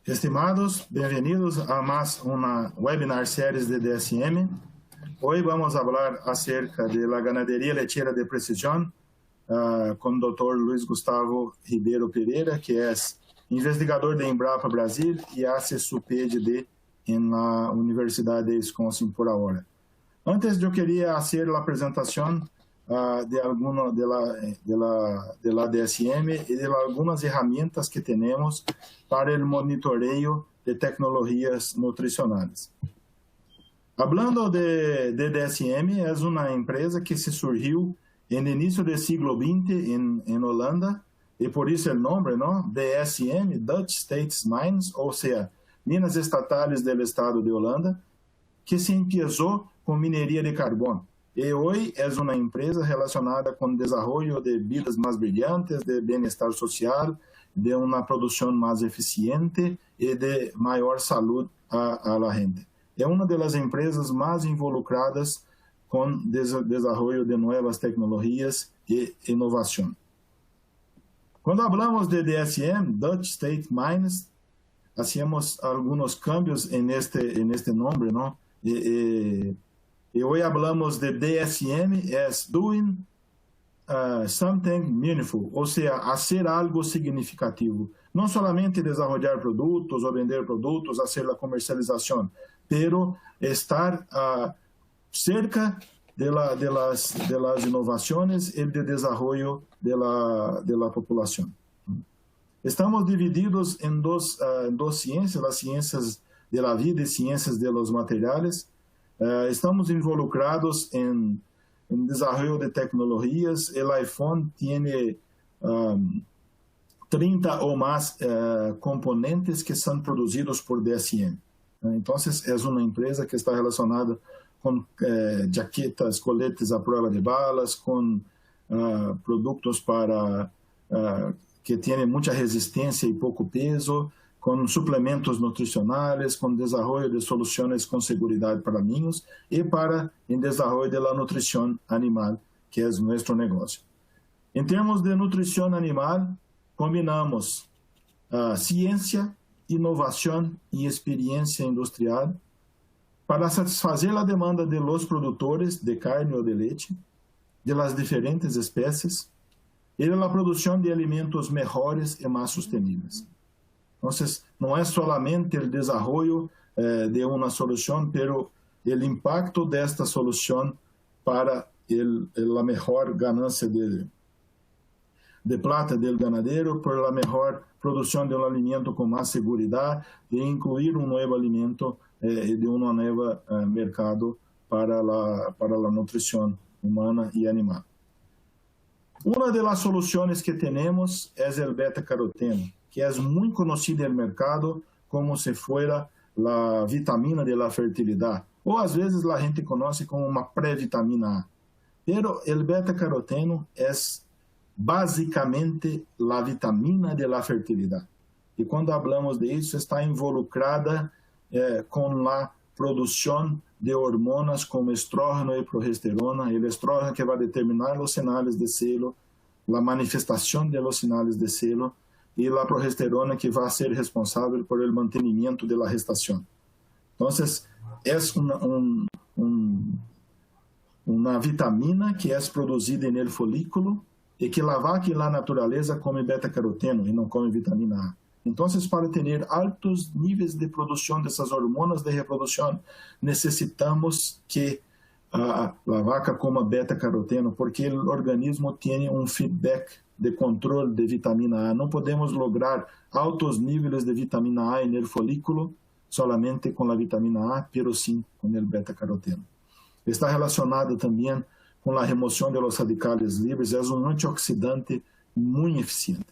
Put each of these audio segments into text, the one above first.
Estimados, bem-vindos a mais uma webinar series de DSM. Hoy vamos a hablar acerca de la ganadería lechera de precisión con el doctor Luis Gustavo Ribeiro Pereira, que es investigador de Embrapa Brasil y hace su PhD en la Universidad de Wisconsin por ahora. Antes yo quería hacer la presentación de la DSM y de algunas herramientas que tenemos para el monitoreo de tecnologías nutricionales. Hablando de DSM, es una empresa que se surgió en el inicio del siglo XX en Holanda, y por eso el nombre, ¿no? DSM, Dutch States Mines, o sea, minas estatales del estado de Holanda, que se empezó con minería de carbón. Y hoy es una empresa relacionada con el desarrollo de vidas más brillantes, de bienestar social, de una producción más eficiente y de mayor salud a la gente. Es una de las empresas más involucradas con el desarrollo de nuevas tecnologías e innovación. Cuando hablamos de DSM, Dutch State Mines, hacemos algunos cambios en este nombre, ¿no? Y hoy hablamos de DSM as doing something meaningful, o sea, hacer algo significativo. No solamente desarrollar productos o vender productos, hacer la comercialización, pero estar cerca de las innovaciones y del desarrollo de la población. Estamos divididos en dos ciencias, las ciencias de la vida y ciencias de los materiales. Estamos involucrados en desarrollo de tecnologías. El iPhone tiene 30 o más componentes que son producidos por DSM. Entonces, es una empresa que está relacionada con jaquetas, coletes a prueba de balas, con productos que tienen mucha resistencia y poco peso, con suplementos nutricionales, con desarrollo de soluciones con seguridad para niños y para el desarrollo de la nutrición animal, que es nuestro negocio. En términos de nutrición animal, combinamos ciencia, innovación y experiencia industrial para satisfazer la demanda de los productores de carne o de leche, de las diferentes especies, y de la producción de alimentos mejores y más sostenibles. Entonces, no es solamente el desarrollo de una solución, pero el impacto de esta solución para la mejor ganancia de plata del ganadero, por la mejor producción de un alimento con más seguridad, de incluir un nuevo alimento de un nuevo mercado para la nutrición humana y animal. Una de las soluciones que tenemos es el beta-caroteno, que es muy conocido en el mercado como si fuera la vitamina de la fertilidad, o a veces la gente conoce como una previtamina A. Pero el beta-caroteno es básicamente la vitamina de la fertilidad. Y cuando hablamos de eso, está involucrada con la producción de hormonas como estrógeno y progesterona, el estrógeno que va a determinar los señales de celo, la manifestación de los señales de celo, y la progesterona que va a ser responsable por el mantenimiento de la gestación. Entonces, es una vitamina que es producida en el folículo y que la vaca y la naturaleza come beta-caroteno y no come vitamina A. Entonces, para tener altos niveles de producción de esas hormonas de reproducción, necesitamos que la vaca coma beta-caroteno, porque el organismo tiene un feedback de control de vitamina A. No podemos lograr altos niveles de vitamina A en el folículo solamente con la vitamina A, pero sí con el beta-caroteno. Está relacionado también con la remoción de los radicales libres, es un antioxidante muy eficiente.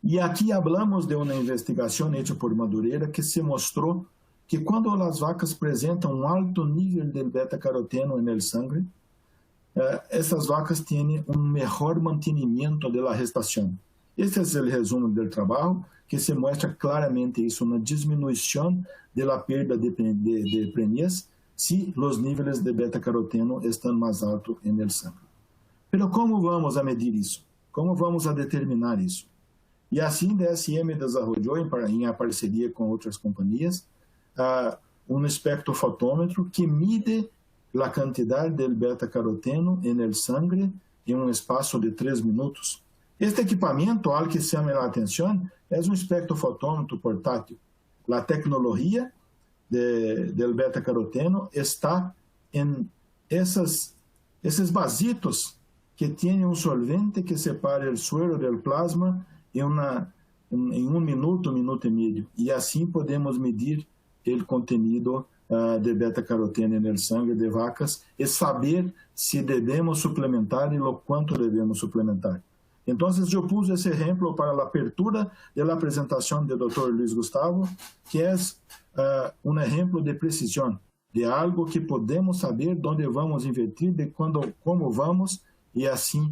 Y aquí hablamos de una investigación hecha por Madureira que se mostró que cuando las vacas presentan un alto nivel de beta-caroteno en el sangre, essas vacas tienen un mejor mantenimiento de la gestación. Este es el resumen del trabajo que se muestra claramente eso, una disminución de la pérdida de preñez si los niveles de beta-caroteno están más altos en el sangre. Pero ¿cómo vamos a medir eso? ¿Cómo vamos a determinar eso? E assim, a DSM desenvolveu, em parceria com outras companhias, um espectrofotômetro que mide a quantidade de beta-caroteno no sangue em um espaço de 3 minutos. Este equipamento, algo que chama a atenção, é um espectrofotômetro portátil. A tecnologia do beta-caroteno está em esses vasitos que têm um solvente que separa o suero do plasma em 1 minuto, 1 minuto e meio. E assim podemos medir o contenido de beta-caroteno no sangue de vacas e saber se devemos suplementar e o quanto devemos suplementar. Então, eu pus esse exemplo para a apertura da apresentação do Dr. Luiz Gustavo, que é um exemplo de precisão, de algo que podemos saber onde vamos invertir, de como vamos, e assim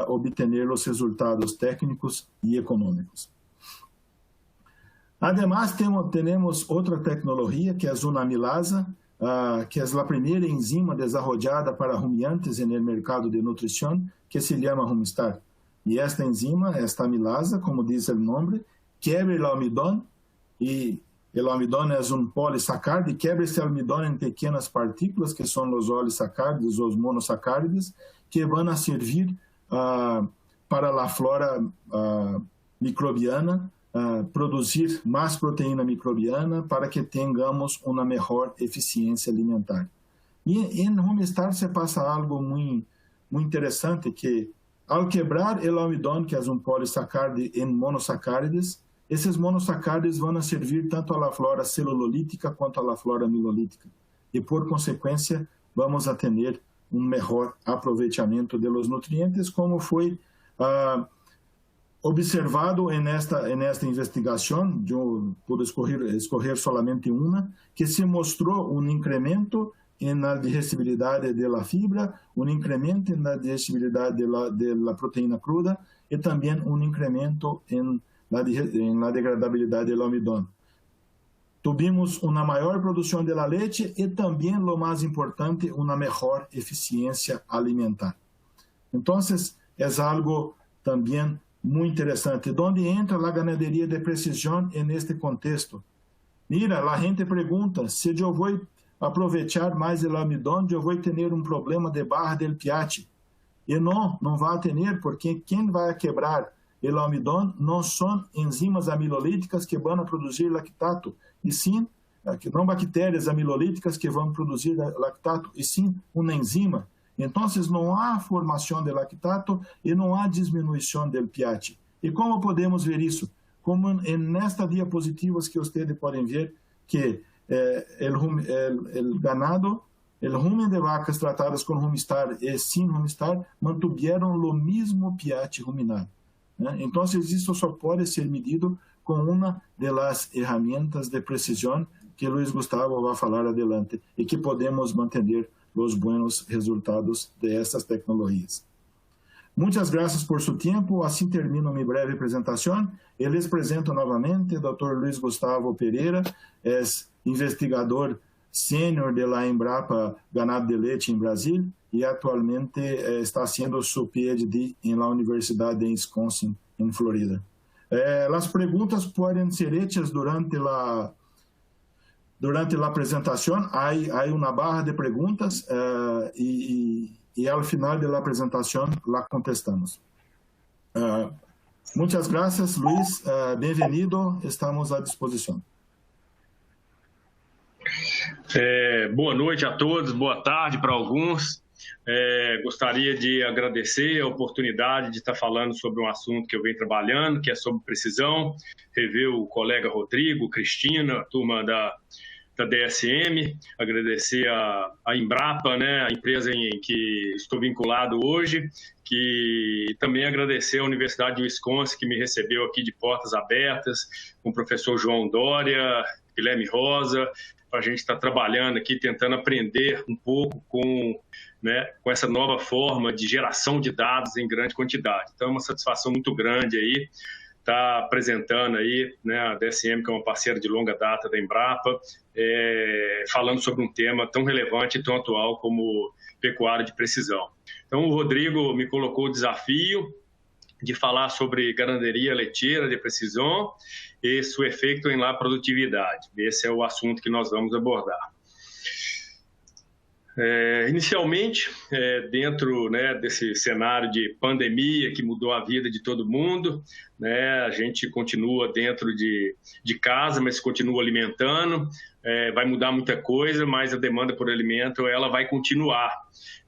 obter os resultados técnicos e econômicos. Además, temos outra tecnologia, que é a amilasa, que é a primeira enzima desenvolvida para rumiantes no mercado de nutrição, que se chama Rumistar. E esta enzima, esta amilasa, como diz o nome, quebra o almidão, e o almidão é um polissacárido, e quebra esse almidão em pequenas partículas, que são os olisacáridos, os monossacáridos, que vão servir para a flora microbiana, produzir mais proteína microbiana para que tenhamos uma melhor eficiência alimentar. E em Rumistar se passa algo muito interessante, que ao quebrar o almidão, que é um polissacárido em monossacáridos, esses monossacáridos vão servir tanto à flora celulolítica quanto à flora milolítica. E, por consequência, vamos a ter um melhor aproveitamento dos nutrientes, como foi observado nesta investigação, eu pude escolher solamente uma, que se mostrou um incremento na digestibilidade da fibra, um incremento na digestibilidade da proteína cruda e também um incremento na degradabilidade do almidão. Tivemos uma maior produção de leite e também, o mais importante, uma melhor eficiência alimentar. Então, é algo também muito interessante. Onde entra a ganaderia de precisão neste contexto? Mira, a gente pergunta se eu vou aproveitar mais o almidão, eu vou ter um problema de barra del pH. E não vai ter, porque quem vai quebrar o almidão não são enzimas amilolíticas que vão produzir lactato, e sim, não bactérias amilolíticas que vão produzir lactato, e sim uma enzima. Então, não há formação de lactato e não há diminuição do pH. E como podemos ver isso? Como nesta diapositiva que vocês podem ver, que o ganado, o rumen de vacas tratadas com Rumistar e sem Rumistar, mantiveram o mesmo pH ruminal. Então, isso só pode ser medido com uma das ferramentas de precisão que Luiz Gustavo vai falar adelante e que podemos manter os buenos resultados de estas tecnologias. Muitas graças por seu tempo. Assim termino minha breve apresentação. Eu les apresento novamente o Dr. Luiz Gustavo Pereira, é investigador sênior da Embrapa Ganado de Leite em Brasil e atualmente está haciendo su PhD en la Universidad de Wisconsin, en Florida. Las preguntas pueden ser hechas durante la presentación. Hay una barra de preguntas y al final de la presentación la contestamos. Muchas gracias, Luis. Bienvenido. Estamos à disposição. Boa noite a todos, boa tarde para alguns. Gostaria de agradecer a oportunidade de estar falando sobre um assunto que eu venho trabalhando, que é sobre precisão. Rever o colega Rodrigo, Cristina, a turma da DSM, agradecer a Embrapa, né, a empresa em que estou vinculado hoje, que também agradecer a Universidade de Wisconsin, que me recebeu aqui de portas abertas, com o professor João Dória, Guilherme Rosa, para a gente estar trabalhando aqui, tentando aprender um pouco com essa nova forma de geração de dados em grande quantidade. Então, é uma satisfação muito grande aí estar apresentando aí, né, a DSM, que é uma parceira de longa data da Embrapa, falando sobre um tema tão relevante e tão atual como pecuária de precisão. Então, o Rodrigo me colocou o desafio de falar sobre ganaderia leiteira de precisão e seu efeito em la produtividade. Esse é o assunto que nós vamos abordar. Inicialmente, dentro, né, desse cenário de pandemia que mudou a vida de todo mundo, né, a gente continua dentro de casa, mas continua alimentando, vai mudar muita coisa, mas a demanda por alimento ela vai continuar.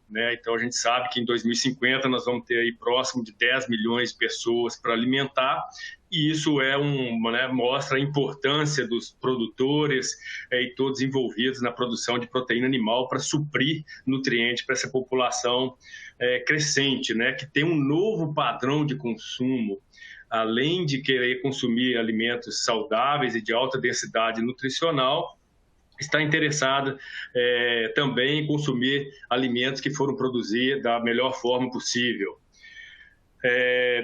Né? Então, a gente sabe que em 2050 nós vamos ter aí próximo de 10 milhões de pessoas para alimentar, e isso né, mostra a importância dos produtores e todos envolvidos na produção de proteína animal para suprir nutrientes para essa população crescente, né? Que tem um novo padrão de consumo, além de querer consumir alimentos saudáveis e de alta densidade nutricional, está interessada também em consumir alimentos que foram produzidos da melhor forma possível.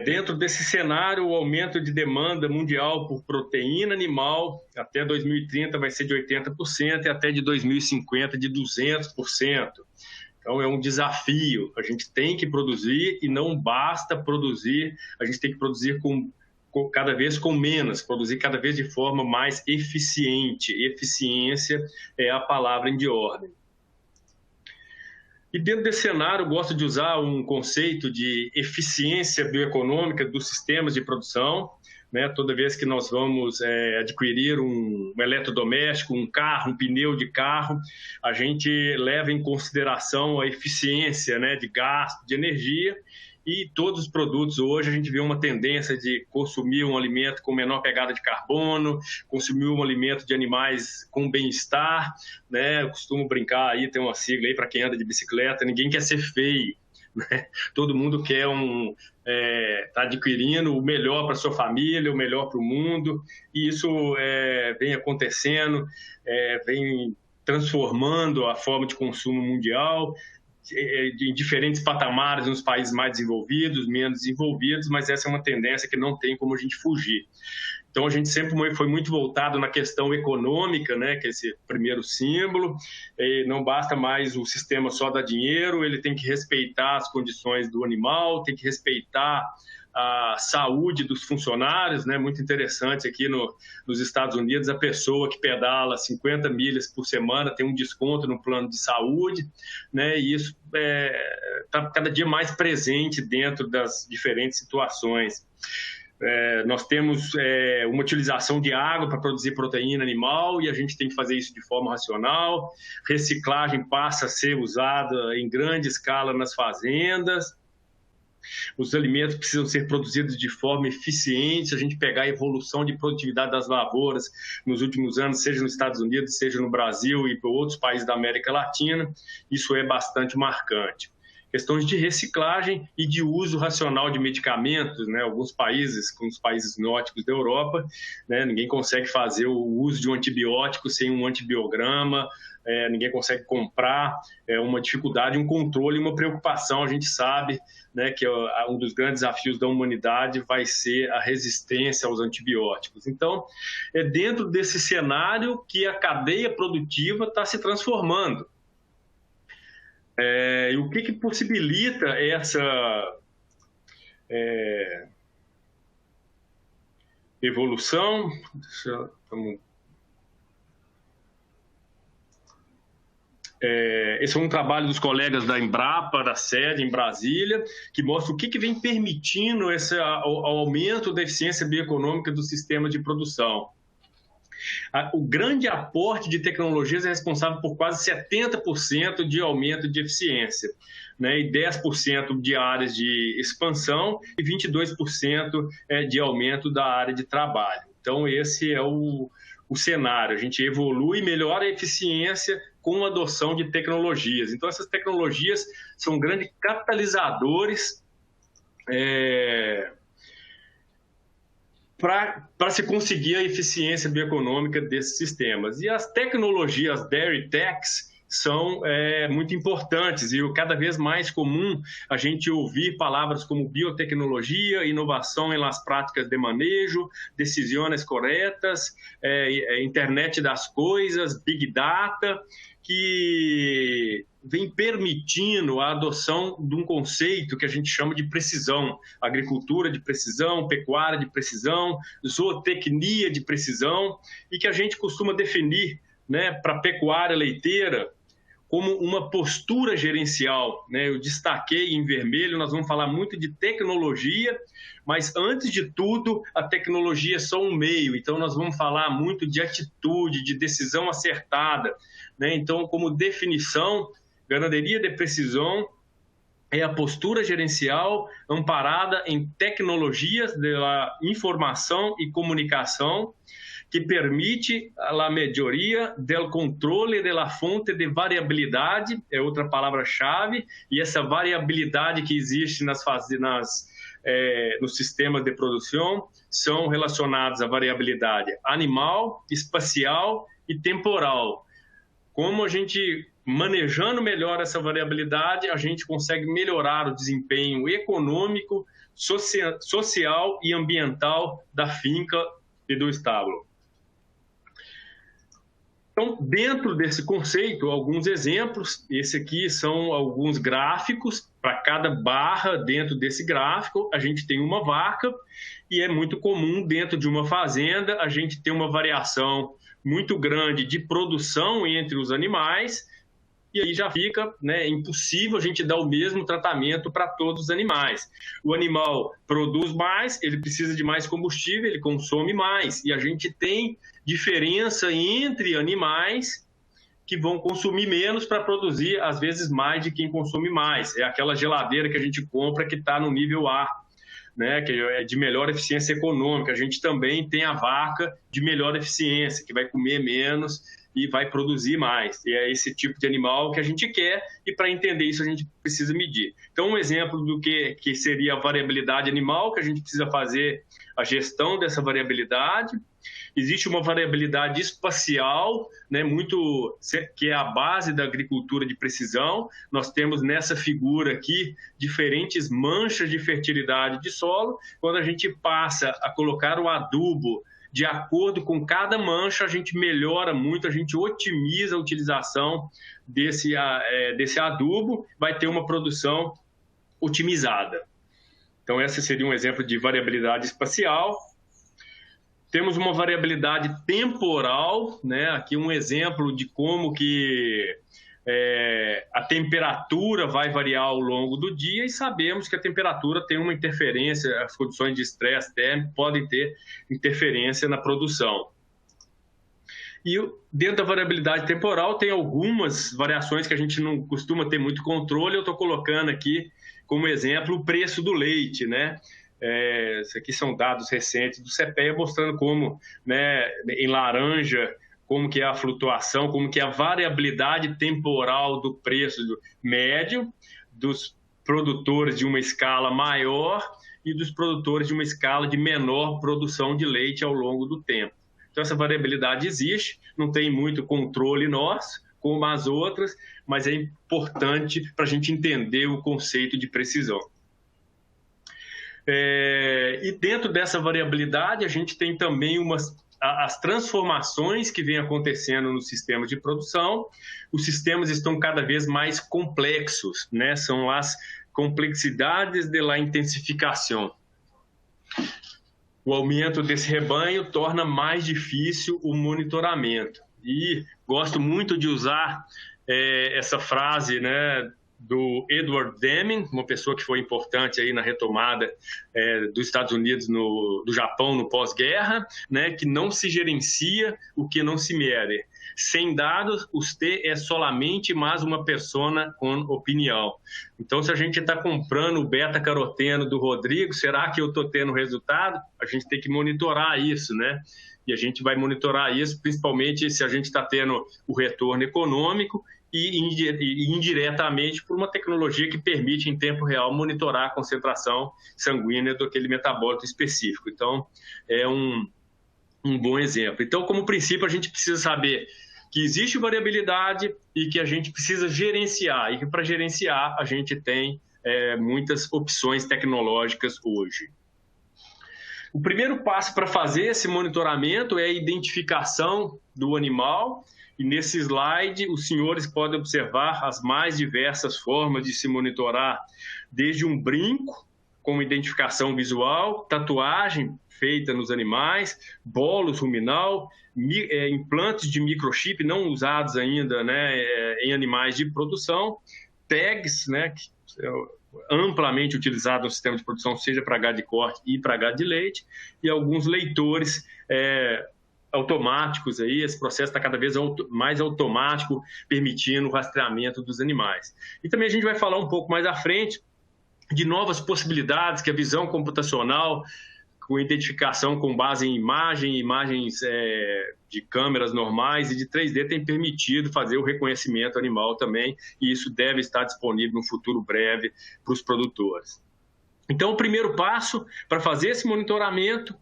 Dentro desse cenário, o aumento de demanda mundial por proteína animal até 2030 vai ser de 80% e até de 2050 de 200%. Então, é um desafio. A gente tem que produzir e não basta produzir, a gente tem que produzir cada vez com menos, produzir cada vez de forma mais eficiente. Eficiência é a palavra de ordem. E dentro desse cenário, eu gosto de usar um conceito de eficiência bioeconômica dos sistemas de produção. Né? Toda vez que nós vamos adquirir um eletrodoméstico, um carro, um pneu de carro, a gente leva em consideração a eficiência, né, de gasto de energia. E todos os produtos hoje a gente vê uma tendência de consumir um alimento com menor pegada de carbono, consumir um alimento de animais com bem-estar, né? Eu costumo brincar aí, tem uma sigla aí para quem anda de bicicleta, ninguém quer ser feio, né? Todo mundo quer tá adquirindo o melhor para sua família, o melhor para o mundo, e isso vem acontecendo, vem transformando a forma de consumo mundial, em diferentes patamares nos países mais desenvolvidos, menos desenvolvidos, mas essa é uma tendência que não tem como a gente fugir. Então, a gente sempre foi muito voltado na questão econômica, né, que é esse primeiro símbolo. Não basta mais o sistema só dar dinheiro, ele tem que respeitar as condições do animal, tem que respeitar a saúde dos funcionários, né? Muito interessante aqui nos Estados Unidos, a pessoa que pedala 50 milhas por semana tem um desconto no plano de saúde, né? E isso está cada dia mais presente dentro das diferentes situações. Nós temos uma utilização de água para produzir proteína animal e a gente tem que fazer isso de forma racional. Reciclagem passa a ser usada em grande escala nas fazendas. Os alimentos precisam ser produzidos de forma eficiente. Se a gente pegar a evolução de produtividade das lavouras nos últimos anos, seja nos Estados Unidos, seja no Brasil e para outros países da América Latina, isso é bastante marcante. Questões de reciclagem e de uso racional de medicamentos, né? Alguns países, como os países nórdicos da Europa, né? Ninguém consegue fazer o uso de um antibiótico sem um antibiograma, ninguém consegue comprar, uma dificuldade, um controle, uma preocupação, a gente sabe, né, que um dos grandes desafios da humanidade vai ser a resistência aos antibióticos. Então, é dentro desse cenário que a cadeia produtiva está se transformando. E o que possibilita essa evolução? Esse é um trabalho dos colegas da Embrapa, da sede em Brasília, que mostra o que vem permitindo o aumento da eficiência bioeconômica do sistema de produção. O grande aporte de tecnologias é responsável por quase 70% de aumento de eficiência, né, e 10% de áreas de expansão e 22% de aumento da área de trabalho. Então, esse é o cenário. A gente evolui e melhora a eficiência com a adoção de tecnologias. Então, essas tecnologias são grandes catalisadores para se conseguir a eficiência bioeconômica desses sistemas. E as tecnologias Dairy Techs são muito importantes e cada vez mais comum a gente ouvir palavras como biotecnologia, inovação em las práticas de manejo, decisões corretas, internet das coisas, big data, que vem permitindo a adoção de um conceito que a gente chama de precisão, agricultura de precisão, pecuária de precisão, zootecnia de precisão, e que a gente costuma definir, né, para a pecuária leiteira como uma postura gerencial, né? Eu destaquei em vermelho, nós vamos falar muito de tecnologia, mas antes de tudo, a tecnologia é só um meio, então nós vamos falar muito de atitude, de decisão acertada, né? Então, como definição, ganaderia de precisão é a postura gerencial amparada em tecnologias da informação e comunicação que permite a melhoria do controle da fonte de variabilidade, é outra palavra-chave, e essa variabilidade que existe nos sistemas de produção são relacionados à variabilidade animal, espacial e temporal. Como a gente, manejando melhor essa variabilidade, a gente consegue melhorar o desempenho econômico, social e ambiental da finca e do estábulo. Então, dentro desse conceito, alguns exemplos. Esse aqui são alguns gráficos. Para cada barra dentro desse gráfico, a gente tem uma vaca, e é muito comum dentro de uma fazenda a gente ter uma variação muito grande de produção entre os animais, e aí já fica, né, impossível a gente dar o mesmo tratamento para todos os animais. O animal produz mais, ele precisa de mais combustível, ele consome mais, e a gente tem diferença entre animais que vão consumir menos para produzir, às vezes, mais de quem consome mais. É aquela geladeira que a gente compra que está no nível A, né, que é de melhor eficiência econômica. A gente também tem a vaca de melhor eficiência, que vai comer menos e vai produzir mais. E é esse tipo de animal que a gente quer, e para entender isso a gente precisa medir. Então, um exemplo do que seria a variabilidade animal, que a gente precisa fazer a gestão dessa variabilidade. Existe uma variabilidade espacial, né, que é a base da agricultura de precisão. Nós temos nessa figura aqui diferentes manchas de fertilidade de solo. Quando a gente passa a colocar o adubo de acordo com cada mancha, a gente melhora muito, a gente otimiza a utilização desse adubo, vai ter uma produção otimizada. Então, esse seria um exemplo de variabilidade espacial. Temos uma variabilidade temporal, né? Aqui um exemplo de como que a temperatura vai variar ao longo do dia, e sabemos que a temperatura tem uma interferência, as condições de estresse térmico podem ter interferência na produção. E dentro da variabilidade temporal tem algumas variações que a gente não costuma ter muito controle. Eu estou colocando aqui como exemplo o preço do leite, né? Isso aqui são dados recentes do CPEA mostrando como, né, em laranja, como que é a flutuação, como que é a variabilidade temporal do preço médio dos produtores de uma escala maior e dos produtores de uma escala de menor produção de leite ao longo do tempo. Então, essa variabilidade existe, não tem muito controle nosso, como as outras, mas é importante para a gente entender o conceito de precisão. E dentro dessa variabilidade, a gente tem também as transformações que vêm acontecendo no sistema de produção. Os sistemas estão cada vez mais complexos, né? São as complexidades de la intensificação. O aumento desse rebanho torna mais difícil o monitoramento. E gosto muito de usar essa frase, né, do Edward Deming, uma pessoa que foi importante aí na retomada dos Estados Unidos, do Japão no pós-guerra, né, que não se gerencia o que não se mede. Sem dados, você é solamente mais uma pessoa com opinião. Então, se a gente está comprando o beta-caroteno do Rodrigo, será que eu estou tendo resultado? A gente tem que monitorar isso, né? E a gente vai monitorar isso, principalmente se a gente está tendo o retorno econômico e indiretamente por uma tecnologia que permite, em tempo real, monitorar a concentração sanguínea daquele metabólito específico. Então, é um bom exemplo. Então, como princípio, a gente precisa saber que existe variabilidade e que a gente precisa gerenciar, e que para gerenciar a gente tem muitas opções tecnológicas hoje. O primeiro passo para fazer esse monitoramento é a identificação do animal, e nesse slide os senhores podem observar as mais diversas formas de se monitorar, desde um brinco com identificação visual, tatuagem feita nos animais, bolos ruminal, implantes de microchip não usados ainda, né, em animais de produção, tags, né, que amplamente utilizado no sistema de produção, seja para gado de corte e para gado de leite, e alguns leitores automáticos. Aí, esse processo está cada vez mais automático, permitindo o rastreamento dos animais. E também a gente vai falar um pouco mais à frente de novas possibilidades que a visão computacional, com identificação com base em imagens de câmeras normais e de 3D, tem permitido fazer o reconhecimento animal também, e isso deve estar disponível no futuro breve para os produtores. Então, o primeiro passo para fazer esse monitoramento,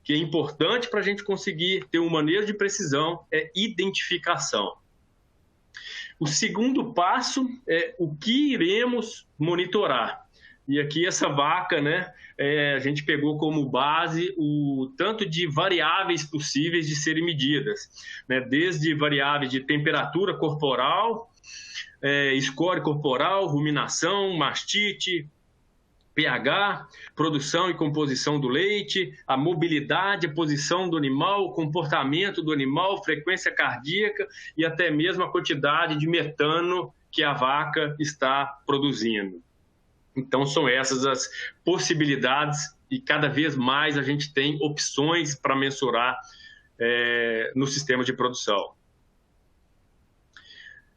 que é importante para a gente conseguir ter um manejo de precisão, é identificação. O segundo passo é o que iremos monitorar. E aqui essa vaca, né, a gente pegou como base o tanto de variáveis possíveis de serem medidas, né, desde variáveis de temperatura corporal, score corporal, ruminação, mastite, pH, produção e composição do leite, a mobilidade, a posição do animal, o comportamento do animal, frequência cardíaca e até mesmo a quantidade de metano que a vaca está produzindo. Então, são essas as possibilidades, e cada vez mais a gente tem opções para mensurar no sistema de produção.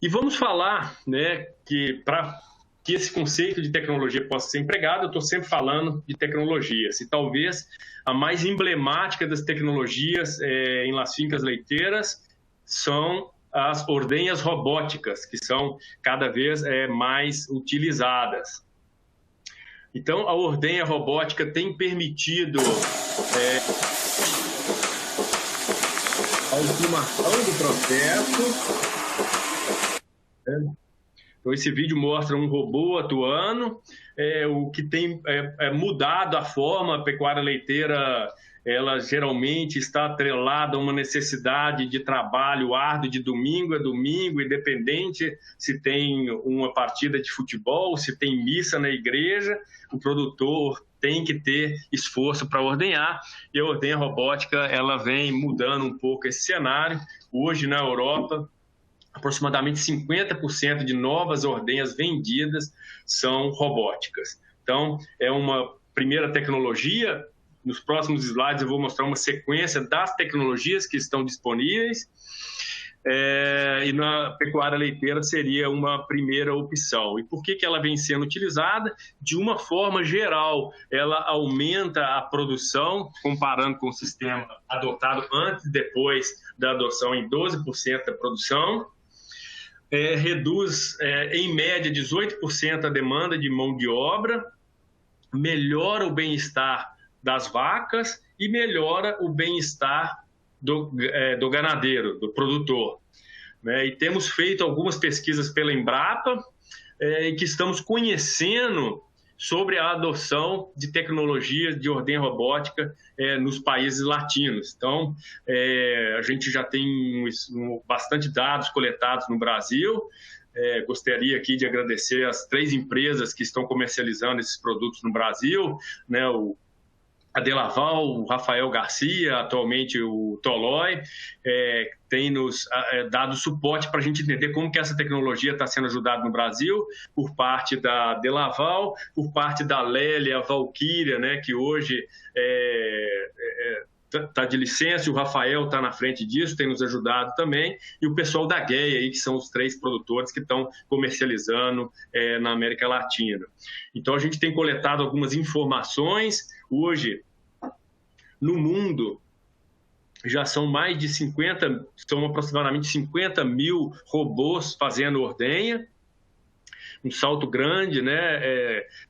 E vamos falar, né, que para que esse conceito de tecnologia possa ser empregado, eu estou sempre falando de tecnologias. E talvez a mais emblemática das tecnologias em las fincas leiteiras são as ordenhas robóticas, que são cada vez mais utilizadas. Então, a ordenha robótica tem permitido a automação do processo. Então, esse vídeo mostra um robô atuando, o que tem mudado a forma. A pecuária leiteira, ela geralmente está atrelada a uma necessidade de trabalho árduo de domingo a domingo, independente se tem uma partida de futebol, se tem missa na igreja, o produtor tem que ter esforço para ordenhar, e a ordenha robótica ela vem mudando um pouco esse cenário. Hoje, na Europa, aproximadamente 50% de novas ordenhas vendidas são robóticas. Então, é uma primeira tecnologia. Nos próximos slides eu vou mostrar uma sequência das tecnologias que estão disponíveis, e na pecuária leiteira seria uma primeira opção. E por que ela vem sendo utilizada? De uma forma geral, ela aumenta a produção, comparando com o sistema adotado antes e depois da adoção, em 12% da produção, reduz em média 18% a demanda de mão de obra, melhora o bem-estar das vacas e melhora o bem-estar do ganadeiro, do produtor. E temos feito algumas pesquisas pela Embrapa e que estamos conhecendo sobre a adoção de tecnologias de ordenha robótica nos países latinos. Então, a gente já tem bastante dados coletados no Brasil. Gostaria aqui de agradecer as 3 empresas que estão comercializando esses produtos no Brasil, né, a Delaval, o Rafael Garcia, atualmente o Tolói, tem nos dado suporte para a gente entender como que essa tecnologia está sendo ajudada no Brasil, por parte da Delaval, por parte da Lélia Valquíria, né, que hoje está de licença, e o Rafael está na frente disso, tem nos ajudado também, e o pessoal da GEA, aí, que são os 3 produtores que estão comercializando na América Latina. Então, a gente tem coletado algumas informações. Hoje, no mundo, já são aproximadamente 50 mil robôs fazendo ordenha, um salto grande, né?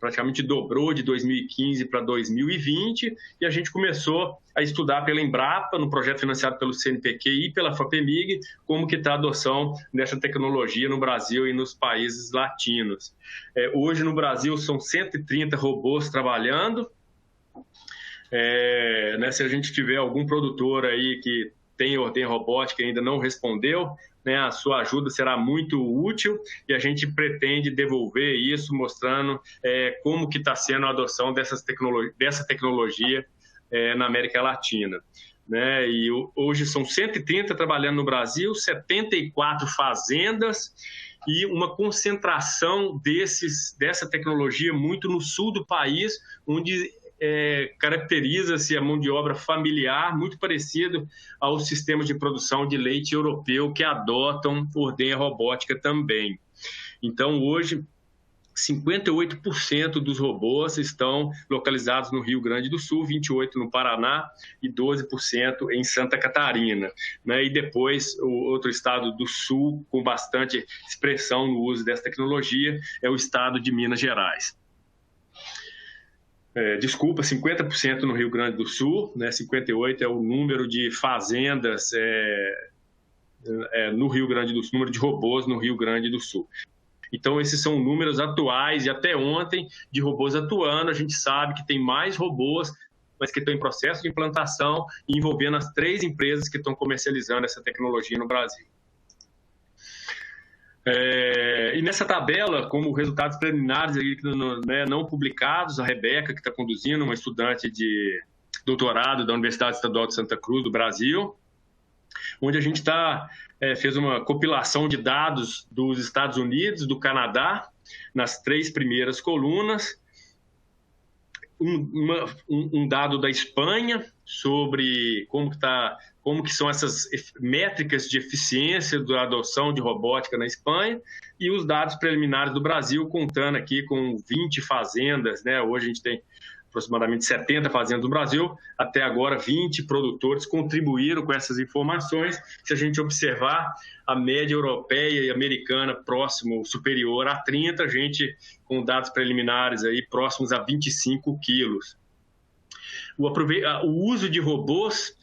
Praticamente dobrou de 2015 para 2020, e a gente começou a estudar pela Embrapa, no projeto financiado pelo CNPq e pela FAPEMIG, como que está a adoção dessa tecnologia no Brasil e nos países latinos. Hoje no Brasil são 130 robôs trabalhando. Né, se a gente tiver algum produtor aí que tem ordenha robótica e ainda não respondeu, né, a sua ajuda será muito útil, e a gente pretende devolver isso mostrando como que está sendo a adoção dessa tecnologia na América Latina. Né? E hoje são 130 trabalhando no Brasil, 74 fazendas, e uma concentração dessa tecnologia muito no sul do país, onde caracteriza-se a mão de obra familiar, muito parecido aos sistemas de produção de leite europeu que adotam ordenha robótica também. Então, hoje, 58% dos robôs estão localizados no Rio Grande do Sul, 28% no Paraná e 12% em Santa Catarina. Né? E depois, o outro estado do Sul, com bastante expressão no uso dessa tecnologia, é o estado de Minas Gerais. 50% no Rio Grande do Sul, né? 58% é o número de fazendas no Rio Grande do Sul, número de robôs no Rio Grande do Sul. Então, esses são números atuais, e até ontem, de robôs atuando. A gente sabe que tem mais robôs, mas que estão em processo de implantação, envolvendo as 3 empresas que estão comercializando essa tecnologia no Brasil. E nessa tabela, como resultados preliminares aí, né, não publicados, a Rebeca, que está conduzindo, uma estudante de doutorado da Universidade Estadual de Santa Cruz, do Brasil, onde a gente fez uma compilação de dados dos Estados Unidos, do Canadá, nas 3 primeiras colunas, um dado da Espanha sobre como que são essas métricas de eficiência da adoção de robótica na Espanha, e os dados preliminares do Brasil, contando aqui com 20 fazendas, né? Hoje a gente tem aproximadamente 70 fazendas no Brasil, até agora 20 produtores contribuíram com essas informações. Se a gente observar a média europeia e americana superior a 30, a gente com dados preliminares aí próximos a 25 quilos. O uso de robôs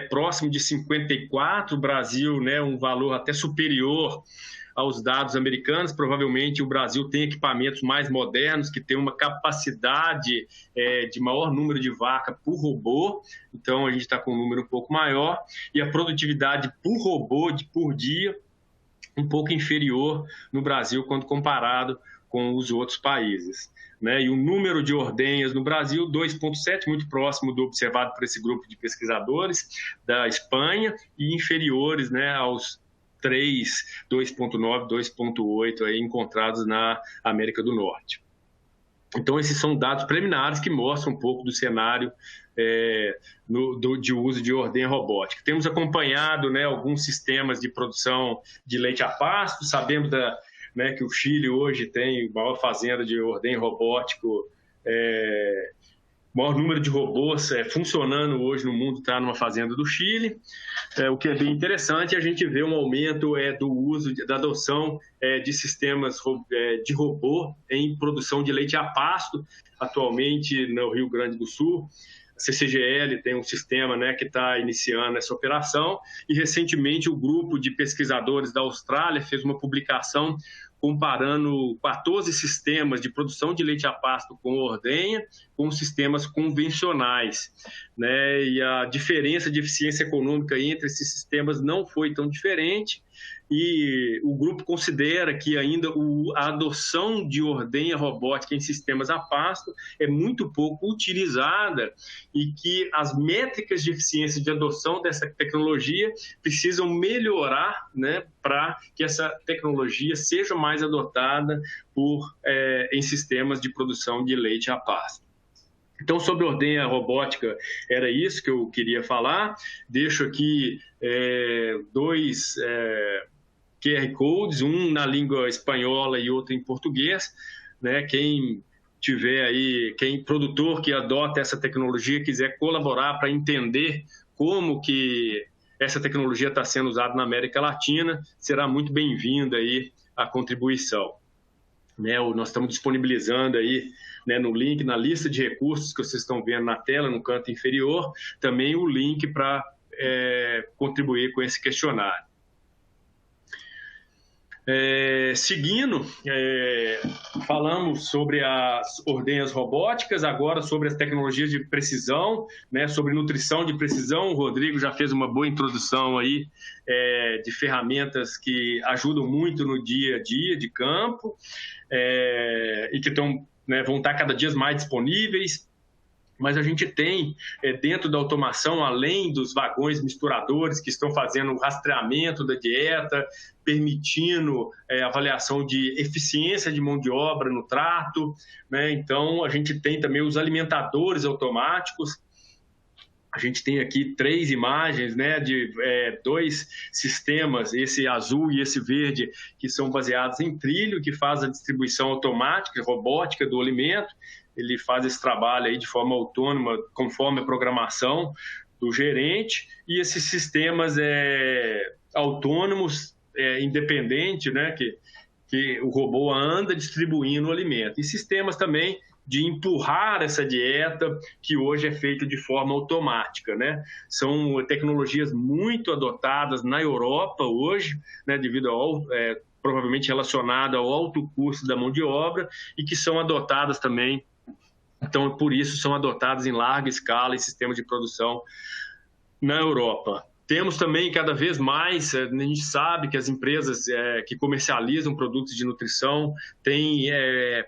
próximo de 54, o Brasil, né, um valor até superior aos dados americanos. Provavelmente o Brasil tem equipamentos mais modernos, que tem uma capacidade de maior número de vaca por robô, então a gente está com um número um pouco maior, e a produtividade por robô por dia um pouco inferior no Brasil quando comparado com os outros países. Né? E o número de ordenhas no Brasil, 2,7, muito próximo do observado por esse grupo de pesquisadores da Espanha, e inferiores, né, aos 3, 2,9, 2,8 aí encontrados na América do Norte. Então, esses são dados preliminares que mostram um pouco do cenário de uso de ordenha robótica. Temos acompanhado, né, alguns sistemas de produção de leite a pasto. Sabemos né, que o Chile hoje tem a maior fazenda de ordenha robótico, o maior número de robôs funcionando hoje no mundo está numa fazenda do Chile. O que é bem interessante, a gente vê um aumento do uso, da adoção de sistemas de robô em produção de leite a pasto, atualmente no Rio Grande do Sul. A CCGL tem um sistema, né, que está iniciando essa operação, e recentemente o grupo de pesquisadores da Austrália fez uma publicação comparando 14 sistemas de produção de leite a pasto com ordenha com sistemas convencionais, né? E a diferença de eficiência econômica entre esses sistemas não foi tão diferente, e o grupo considera que ainda a adoção de ordenha robótica em sistemas a pasto é muito pouco utilizada, e que as métricas de eficiência de adoção dessa tecnologia precisam melhorar, né, para que essa tecnologia seja mais adotada em sistemas de produção de leite a pasto. Então, sobre ordenha robótica, era isso que eu queria falar. Deixo aqui 2 QR Codes, um na língua espanhola e outro em português, né? Quem tiver aí, produtor que adota essa tecnologia, quiser colaborar para entender como que essa tecnologia está sendo usada na América Latina, será muito bem-vinda aí a contribuição. né, nós estamos disponibilizando aí, né, no link, na lista de recursos que vocês estão vendo na tela, no canto inferior, também o link para contribuir com esse questionário. Seguindo, falamos sobre as ordenhas robóticas, agora sobre as tecnologias de precisão, né, sobre nutrição de precisão. O Rodrigo já fez uma boa introdução aí de ferramentas que ajudam muito no dia a dia de campo e que vão estar cada dia mais disponíveis. Mas a gente tem, dentro da automação, além dos vagões misturadores que estão fazendo o rastreamento da dieta, permitindo avaliação de eficiência de mão de obra no trato, né? Então, a gente tem também os alimentadores automáticos. A gente tem aqui 3 imagens, né, de 2 sistemas, esse azul e esse verde, que são baseados em trilho, que faz a distribuição automática, robótica do alimento. Ele faz esse trabalho aí de forma autônoma, conforme a programação do gerente, e esses sistemas autônomos, independentes, né, que o robô anda distribuindo o alimento. E sistemas também de empurrar essa dieta, que hoje é feita de forma automática, né? São tecnologias muito adotadas na Europa hoje, né, devido ao provavelmente relacionada ao alto custo da mão de obra, e que são adotadas também. Então, por isso, são adotados em larga escala em sistemas de produção na Europa. Temos também, cada vez mais, a gente sabe que as empresas que comercializam produtos de nutrição têm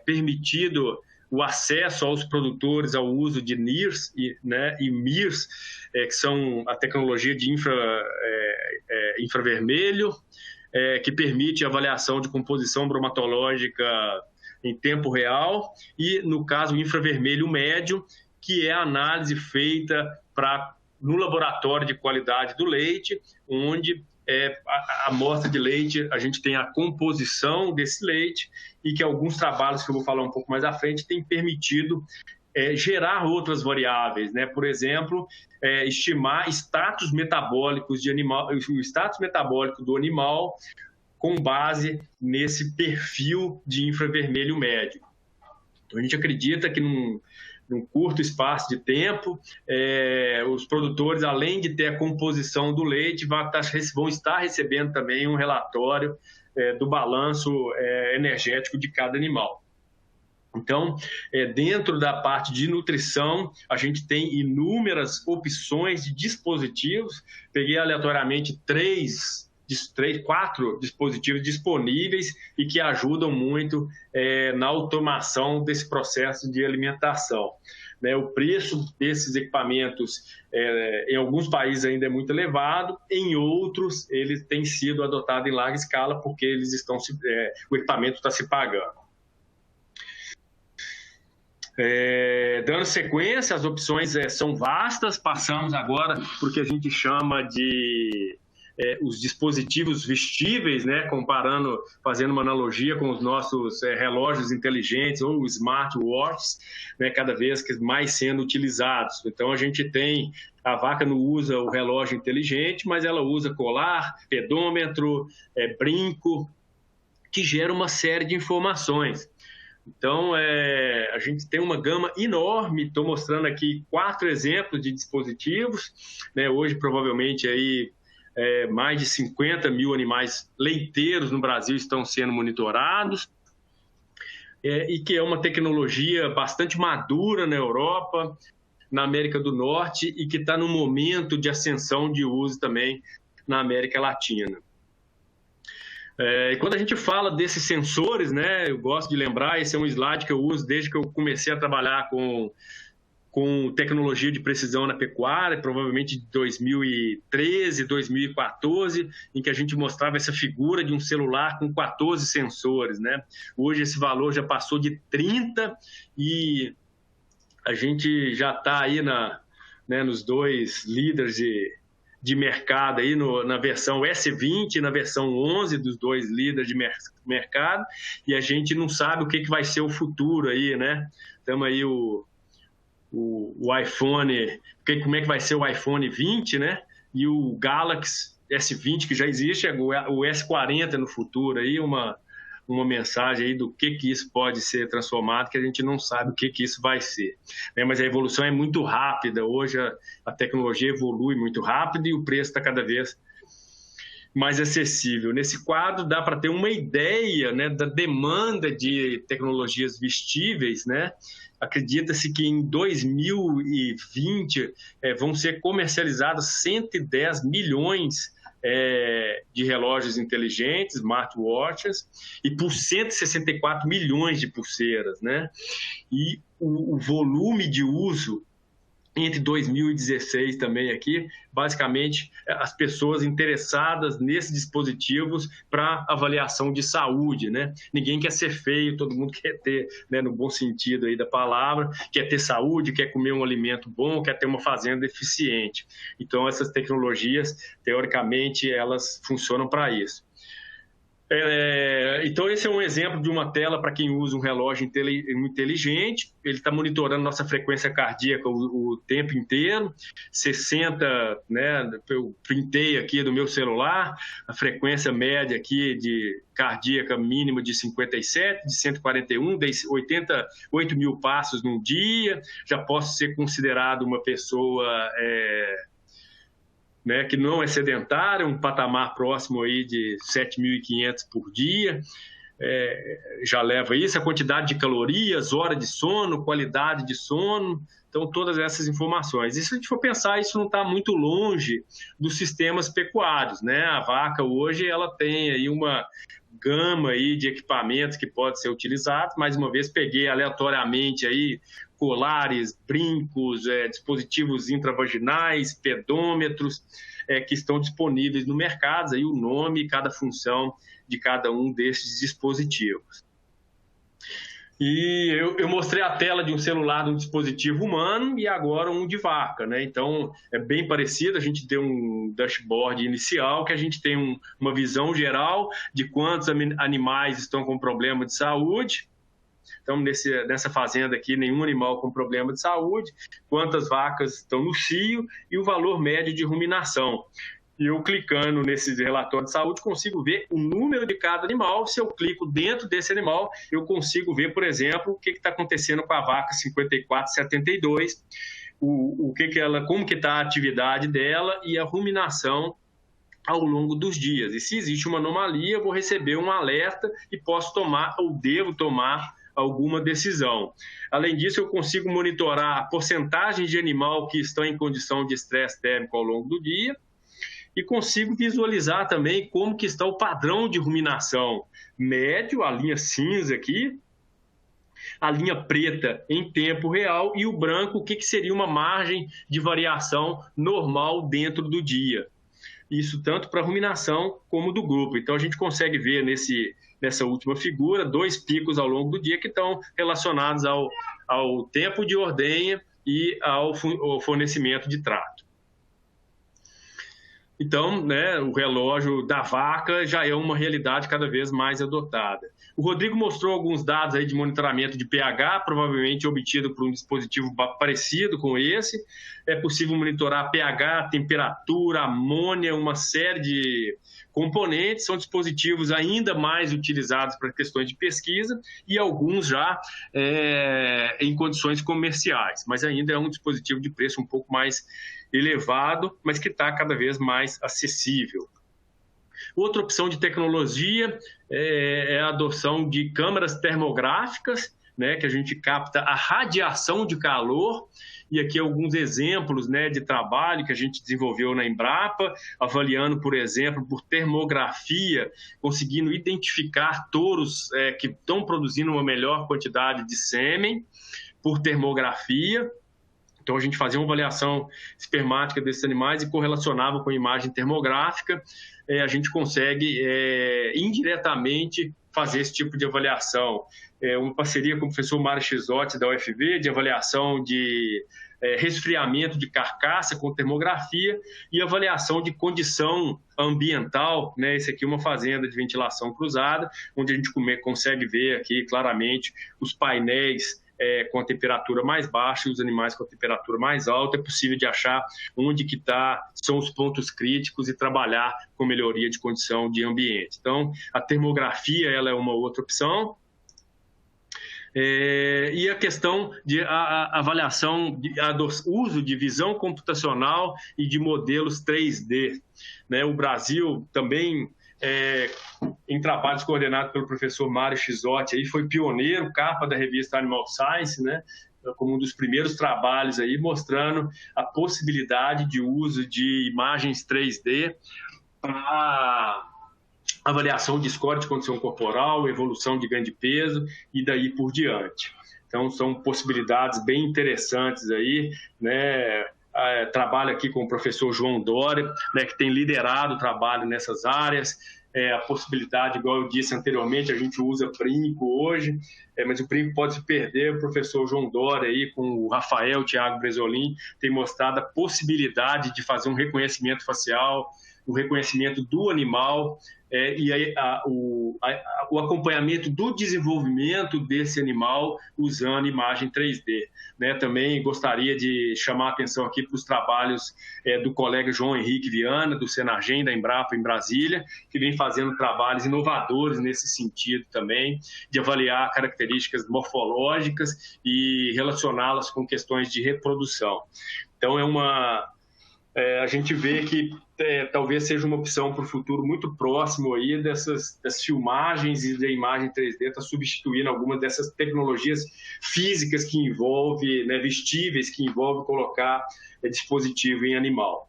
permitido o acesso aos produtores ao uso de NIRS e MIRS, que são a tecnologia de infravermelho, que permite a avaliação de composição bromatológica em tempo real, e, no caso, o infravermelho médio, que é a análise feita no laboratório de qualidade do leite, onde a amostra de leite, a gente tem a composição desse leite, e que alguns trabalhos que eu vou falar um pouco mais à frente têm permitido gerar outras variáveis, né? Por exemplo, estimar status metabólicos de animal, o status metabólico do animal, com base nesse perfil de infravermelho médio. Então, a gente acredita que num curto espaço de tempo, os produtores, além de ter a composição do leite, vão estar recebendo também um relatório do balanço energético de cada animal. Então, dentro da parte de nutrição, a gente tem inúmeras opções de dispositivos. Peguei aleatoriamente 4 dispositivos disponíveis e que ajudam muito na automação desse processo de alimentação. O preço desses equipamentos, em alguns países ainda é muito elevado, em outros ele tem sido adotado em larga escala porque o equipamento está se pagando. Dando sequência, as opções são vastas. Passamos agora para o que a gente chama de os dispositivos vestíveis, né, fazendo uma analogia com os nossos relógios inteligentes ou smartwatches, né, cada vez mais sendo utilizados. Então, a gente tem, a vaca não usa o relógio inteligente, mas ela usa colar, pedômetro, brinco, que gera uma série de informações. Então, a gente tem uma gama enorme. Estou mostrando aqui 4 exemplos de dispositivos, né, hoje provavelmente aí mais de 50 mil animais leiteiros no Brasil estão sendo monitorados, e que é uma tecnologia bastante madura na Europa, na América do Norte, e que está no momento de ascensão de uso também na América Latina. E quando a gente fala desses sensores, né, eu gosto de lembrar, esse é um slide que eu uso desde que eu comecei a trabalhar com tecnologia de precisão na pecuária, provavelmente de 2013, 2014, em que a gente mostrava essa figura de um celular com 14 sensores, né? Hoje esse valor já passou de 30 e a gente já está aí nos 2 líderes de mercado, aí na versão S20 e na versão 11 dos 2 líderes de mercado, e a gente não sabe o que vai ser o futuro aí, né? Estamos aí o iPhone, como é que vai ser o iPhone 20, né? E o Galaxy S20, que já existe, o S40 no futuro, aí uma uma mensagem aí do que isso pode ser transformado, que a gente não sabe o que isso vai ser, né? Mas a evolução é muito rápida, hoje a tecnologia evolui muito rápido e o preço está cada vez mais acessível. Nesse quadro dá para ter uma ideia, né, da demanda de tecnologias vestíveis, né? Acredita-se que em 2020 vão ser comercializados 110 milhões de relógios inteligentes, smartwatches, e por 164 milhões de pulseiras, né? E o volume de uso entre 2016 também aqui, basicamente, as pessoas interessadas nesses dispositivos para avaliação de saúde, né? Ninguém quer ser feio, todo mundo quer ter, né, no bom sentido aí da palavra, quer ter saúde, quer comer um alimento bom, quer ter uma fazenda eficiente. Então, essas tecnologias, teoricamente, elas funcionam para isso. Então, esse é um exemplo de uma tela para quem usa um relógio inteligente. Ele está monitorando nossa frequência cardíaca o tempo inteiro. 60, né, eu printei aqui do meu celular, a frequência média aqui de cardíaca mínima de 57, de 141, de 88 mil passos num dia. Já posso ser considerado uma pessoa né, que não é sedentário, um patamar próximo aí de 7.500 por dia, já leva isso, a quantidade de calorias, hora de sono, qualidade de sono, então todas essas informações. E se a gente for pensar, isso não está muito longe dos sistemas pecuários, né? A vaca hoje ela tem aí uma gama aí de equipamentos que podem ser utilizados. Mais uma vez, peguei aleatoriamente aí colares, brincos, dispositivos intravaginais, pedômetros, que estão disponíveis no mercado, aí o nome e cada função de cada um desses dispositivos. E eu mostrei a tela de um celular de um dispositivo humano e agora um de vaca, né? Então, é bem parecido, a gente tem um dashboard inicial que a gente tem uma visão geral de quantos animais estão com problema de saúde. Então, nessa fazenda aqui, nenhum animal com problema de saúde, quantas vacas estão no cio e o valor médio de ruminação. E eu clicando nesse relatório de saúde, consigo ver o número de cada animal. Se eu clico dentro desse animal, eu consigo ver, por exemplo, o que está acontecendo com a vaca 5472, como que está a atividade dela e a ruminação ao longo dos dias. E se existe uma anomalia, eu vou receber um alerta e posso tomar ou devo tomar alguma decisão. Além disso, eu consigo monitorar a porcentagem de animal que estão em condição de estresse térmico ao longo do dia e consigo visualizar também como que está o padrão de ruminação médio, a linha cinza aqui, a linha preta em tempo real e o branco, o que seria uma margem de variação normal dentro do dia. Isso tanto para a ruminação como do grupo. Então, a gente consegue ver nessa última figura 2 picos ao longo do dia que estão relacionados ao tempo de ordenha e ao fornecimento de trato. Então, né, o relógio da vaca já é uma realidade cada vez mais adotada. O Rodrigo mostrou alguns dados aí de monitoramento de pH, provavelmente obtido por um dispositivo parecido com esse. É possível monitorar pH, temperatura, amônia, uma série de componentes. São dispositivos ainda mais utilizados para questões de pesquisa e alguns já em condições comerciais. Mas ainda é um dispositivo de preço um pouco mais elevado, mas que está cada vez mais acessível. Outra opção de tecnologia é a adoção de câmeras termográficas, né, que a gente capta a radiação de calor, e aqui alguns exemplos, né, de trabalho que a gente desenvolveu na Embrapa, avaliando, por exemplo, por termografia, conseguindo identificar touros que estão produzindo uma melhor quantidade de sêmen por termografia. Então, a gente fazia uma avaliação espermática desses animais e correlacionava com a imagem termográfica. A gente consegue indiretamente fazer esse tipo de avaliação. Uma parceria com o professor Mário Chisotti, da UFV, de avaliação de resfriamento de carcaça com termografia e avaliação de condição ambiental, né? Esse aqui é uma fazenda de ventilação cruzada, onde a gente consegue ver aqui claramente os painéis com a temperatura mais baixa e os animais com a temperatura mais alta. É possível de achar onde que são os pontos críticos e trabalhar com melhoria de condição de ambiente. Então, a termografia ela é uma outra opção. E a questão de avaliação, uso de visão computacional e de modelos 3D. Né? O Brasil também, em trabalhos coordenados pelo professor Mário Chisotti, aí foi pioneiro, capa da revista Animal Science, né? Como um dos primeiros trabalhos aí, mostrando a possibilidade de uso de imagens 3D para avaliação de score de condição corporal, evolução de ganho de peso e daí por diante. Então, são possibilidades bem interessantes aí, né? Trabalho aqui com o professor João Dória, né, que tem liderado o trabalho nessas áreas. A possibilidade, igual eu disse anteriormente, a gente usa brinco hoje, mas o brinco pode se perder. O professor João Dória, aí, com o Rafael Thiago Bresolin, tem mostrado a possibilidade de fazer um reconhecimento facial, o reconhecimento do animal, e aí, o acompanhamento do desenvolvimento desse animal usando imagem 3D. Né? Também gostaria de chamar a atenção aqui para os trabalhos do colega João Henrique Viana, do Senargem, da Embrapa, em Brasília, que vem fazendo trabalhos inovadores nesse sentido também, de avaliar características morfológicas e relacioná-las com questões de reprodução. Então, a gente vê que talvez seja uma opção para o futuro muito próximo aí das filmagens e da imagem 3D está substituindo algumas dessas tecnologias físicas que envolvem, né, vestíveis, que envolvem colocar dispositivo em animal.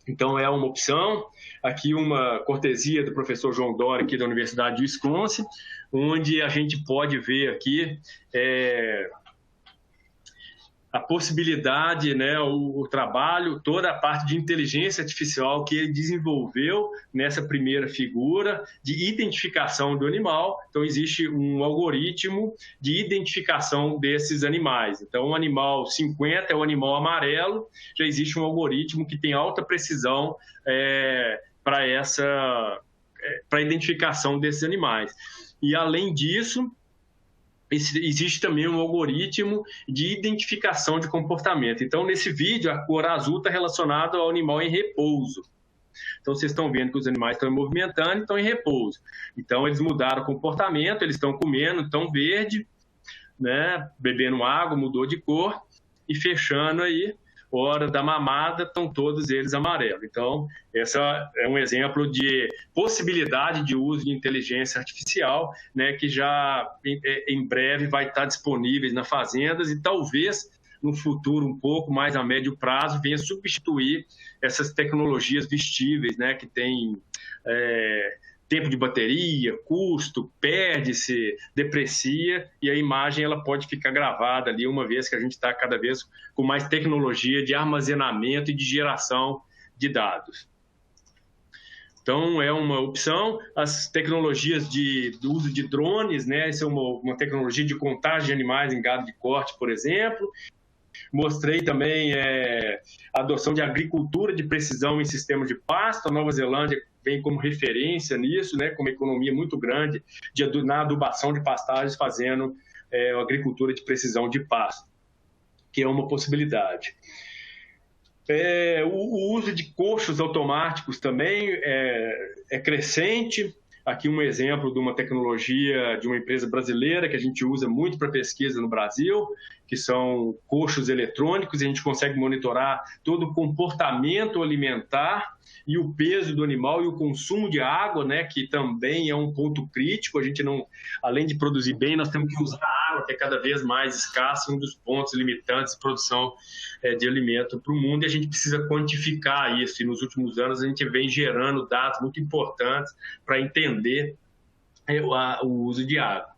Então, é uma opção. Aqui uma cortesia do professor João Dória, aqui da Universidade de Wisconsin, onde a gente pode ver aqui a possibilidade, né, o trabalho, toda a parte de inteligência artificial que ele desenvolveu nessa primeira figura de identificação do animal. Então, existe um algoritmo de identificação desses animais. Então, o animal 50 é o animal amarelo, já existe um algoritmo que tem alta precisão para a identificação desses animais. E, além disso, existe também um algoritmo de identificação de comportamento. Então, nesse vídeo, a cor azul está relacionada ao animal em repouso. Então, vocês estão vendo que os animais estão movimentando e estão em repouso. Então, eles mudaram o comportamento, eles estão comendo, estão verde, né? Bebendo água, mudou de cor, e fechando aí, hora da mamada, estão todos eles amarelos. Então, essa é um exemplo de possibilidade de uso de inteligência artificial, né, que já em breve vai estar disponível nas fazendas e talvez no futuro, um pouco mais a médio prazo, venha substituir essas tecnologias vestíveis, né, que tem tempo de bateria, custo, perde-se, deprecia, e a imagem ela pode ficar gravada ali, uma vez que a gente está cada vez com mais tecnologia de armazenamento e de geração de dados. Então, é uma opção. As tecnologias do uso de drones, né? Essa é uma tecnologia de contagem de animais em gado de corte, por exemplo. Mostrei também a adoção de agricultura de precisão em sistemas de pasto. A Nova Zelândia vem como referência nisso, né, com uma economia muito grande na adubação de pastagens, fazendo agricultura de precisão de pasto, que é uma possibilidade. O uso de coxos automáticos também é crescente. Aqui um exemplo de uma tecnologia de uma empresa brasileira que a gente usa muito para pesquisa no Brasil, que são coxos eletrônicos, e a gente consegue monitorar todo o comportamento alimentar e o peso do animal e o consumo de água, né, que também é um ponto crítico. A gente não, além de produzir bem, nós temos que usar água, que é cada vez mais escassa, um dos pontos limitantes de produção de alimento para o mundo, e a gente precisa quantificar isso. E nos últimos anos a gente vem gerando dados muito importantes para entender o uso de água.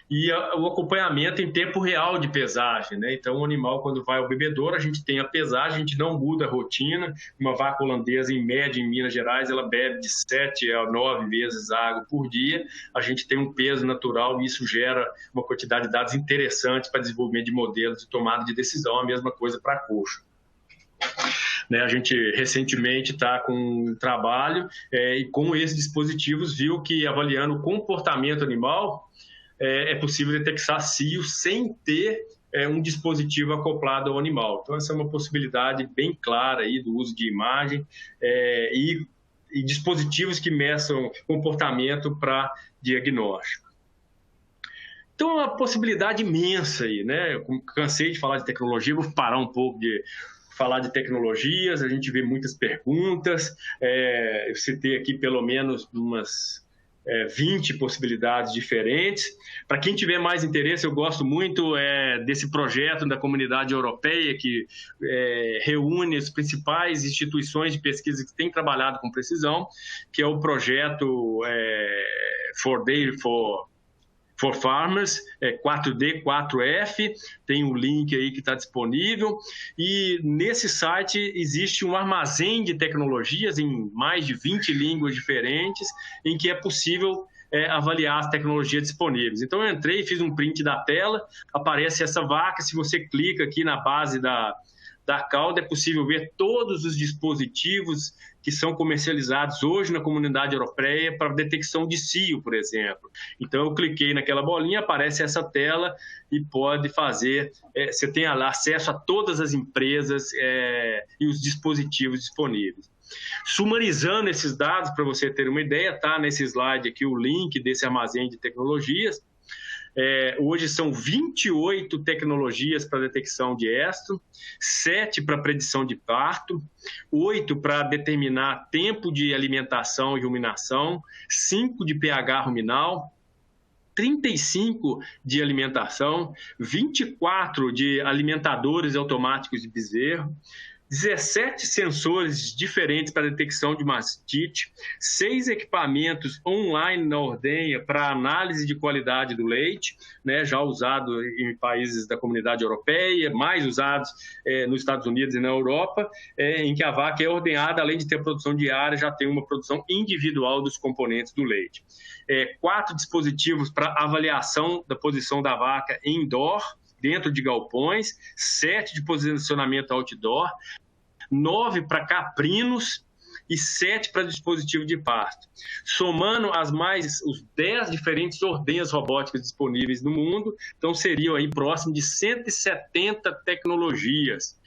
E o acompanhamento em tempo real de pesagem, né? Então, o animal, quando vai ao bebedouro, a gente tem a pesagem, a gente não muda a rotina. Uma vaca holandesa, em média, em Minas Gerais, ela bebe de 7 a 9 vezes água por dia. A gente tem um peso natural e isso gera uma quantidade de dados interessantes para desenvolvimento de modelos de tomada de decisão. A mesma coisa para coxo. Né, a gente recentemente está com um trabalho e com esses dispositivos viu que, avaliando o comportamento animal, é possível detectar cio sem ter um dispositivo acoplado ao animal. Então, essa é uma possibilidade bem clara aí do uso de imagem e dispositivos que meçam comportamento para diagnóstico. Então, é uma possibilidade imensa aí, né? Eu cansei de falar de tecnologia, vou parar um pouco de falar de tecnologias, a gente vê muitas perguntas, eu citei aqui pelo menos umas 20 possibilidades diferentes. Para quem tiver mais interesse, eu gosto muito desse projeto da Comunidade Europeia, que reúne as principais instituições de pesquisa que têm trabalhado com precisão, que é o projeto for Farmers, 4D, 4F, tem um link aí que está disponível, e nesse site existe um armazém de tecnologias em mais de 20 línguas diferentes, em que é possível avaliar as tecnologias disponíveis. Então eu entrei, fiz um print da tela, aparece essa vaca, se você clica aqui na base da cauda, é possível ver todos os dispositivos que são comercializados hoje na Comunidade Europeia para detecção de cio, por exemplo. Então, eu cliquei naquela bolinha, aparece essa tela e pode fazer... você tem acesso a todas as empresas e os dispositivos disponíveis. Sumarizando esses dados, para você ter uma ideia, está nesse slide aqui o link desse armazém de tecnologias. Hoje são 28 tecnologias para detecção de estro, 7 para predição de parto, 8 para determinar tempo de alimentação e ruminação, 5 de pH ruminal, 35 de alimentação, 24 de alimentadores automáticos de bezerro, 17 sensores diferentes para detecção de mastite, 6 equipamentos online na ordenha para análise de qualidade do leite, né, já usado em países da Comunidade Europeia, mais usados nos Estados Unidos e na Europa, em que a vaca é ordenhada, além de ter produção diária, já tem uma produção individual dos componentes do leite. 4 dispositivos para avaliação da posição da vaca indoor, dentro de galpões, 7 de posicionamento outdoor, 9 para caprinos e 7 para dispositivo de parto. Somando os 10 diferentes ordenhas robóticas disponíveis no mundo, então seriam aí próximo de 170 tecnologias,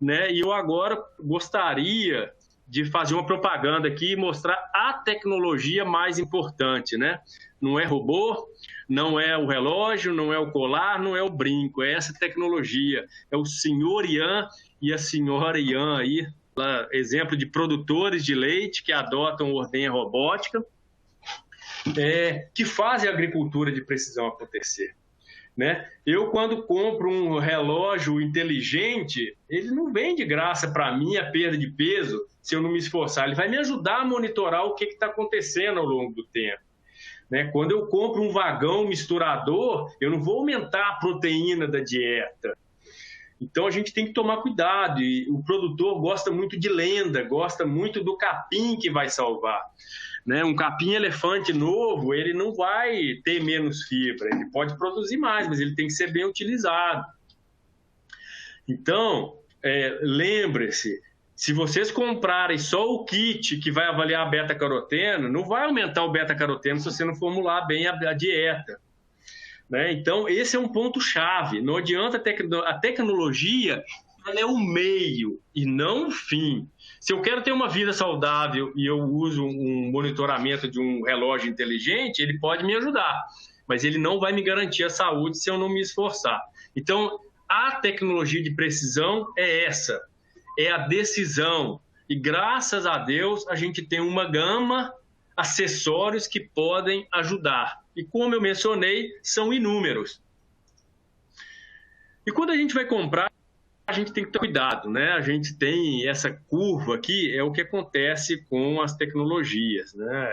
né? E eu agora gostaria de fazer uma propaganda aqui e mostrar a tecnologia mais importante, né? Não é robô, não é o relógio, não é o colar, não é o brinco, é essa tecnologia. É o senhor Ian e a senhora Ian aí, exemplo de produtores de leite que adotam ordenha robótica, que fazem a agricultura de precisão acontecer. Né? Eu, quando compro um relógio inteligente, ele não vem de graça para mim a perda de peso se eu não me esforçar. Ele vai me ajudar a monitorar o que está acontecendo ao longo do tempo. Né? Quando eu compro um vagão misturador, eu não vou aumentar a proteína da dieta. Então, a gente tem que tomar cuidado. E o produtor gosta muito de lenda, gosta muito do capim que vai salvar. Né? Um capim-elefante novo, ele não vai ter menos fibra, ele pode produzir mais, mas ele tem que ser bem utilizado. Então, lembre-se, se vocês comprarem só o kit que vai avaliar a beta-caroteno, não vai aumentar o beta-caroteno se você não formular bem a dieta. Né? Então, esse é um ponto-chave. Não adianta a tecnologia, ela é o meio e não o fim. Se eu quero ter uma vida saudável e eu uso um monitoramento de um relógio inteligente, ele pode me ajudar, mas ele não vai me garantir a saúde se eu não me esforçar. Então, a tecnologia de precisão é essa, é a decisão. E graças a Deus, a gente tem uma gama de acessórios que podem ajudar. E como eu mencionei, são inúmeros. E quando a gente vai comprar, a gente tem que ter cuidado, né? A gente tem essa curva aqui, é o que acontece com as tecnologias, né?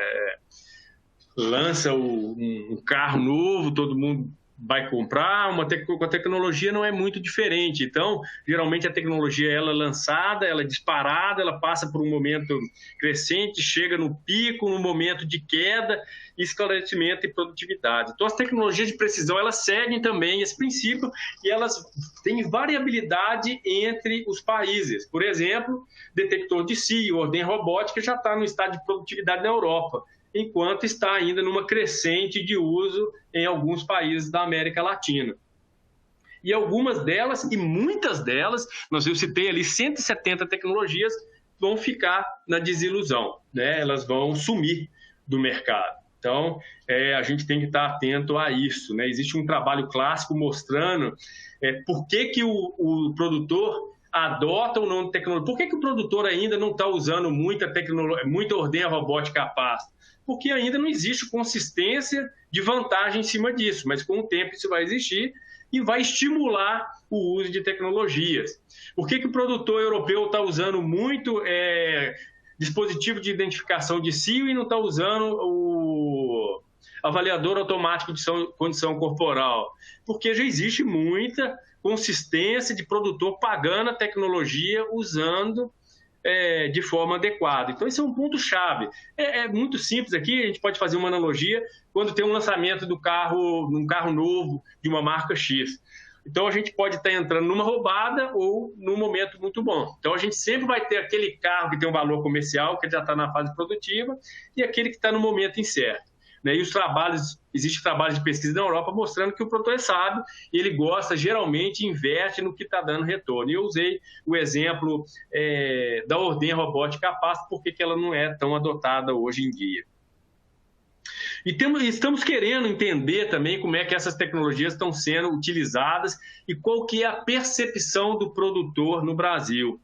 Lança um carro novo, todo mundo vai comprar, com a tecnologia não é muito diferente. Então, geralmente a tecnologia ela é lançada, ela é disparada, ela passa por um momento crescente, chega no pico, no momento de queda, esclarecimento e produtividade. Então, as tecnologias de precisão, elas seguem também esse princípio e elas têm variabilidade entre os países. Por exemplo, detector de cio, ordenha robótica já está no estado de produtividade na Europa. enquanto está ainda numa crescente de uso em alguns países da América Latina. E algumas delas, e muitas delas, eu citei ali 170 tecnologias, vão ficar na desilusão, né? Elas vão sumir do mercado. Então, a gente tem que estar atento a isso, né? Existe um trabalho clássico mostrando por que o produtor adota ou não tecnologia. Por que o produtor ainda não está usando muita ordenha robótica capaz? Porque ainda não existe consistência de vantagem em cima disso, mas com o tempo isso vai existir e vai estimular o uso de tecnologias. Por que o produtor europeu está usando muito dispositivo de identificação de cio e não está usando o avaliador automático de condição corporal? Porque já existe muita consistência de produtor pagando a tecnologia usando de forma adequada. Então, esse é um ponto-chave. É muito simples aqui, a gente pode fazer uma analogia quando tem um lançamento num carro novo de uma marca X. Então, a gente pode estar entrando numa roubada ou num momento muito bom. Então, a gente sempre vai ter aquele carro que tem um valor comercial, que já está na fase produtiva, e aquele que está no momento incerto. E existe trabalhos de pesquisa na Europa mostrando que o produtor é sábio e ele gosta, geralmente, investe no que está dando retorno. E eu usei o exemplo da ordenha robótica capaz, porque ela não é tão adotada hoje em dia. E estamos querendo entender também como é que essas tecnologias estão sendo utilizadas e qual que é a percepção do produtor no Brasil.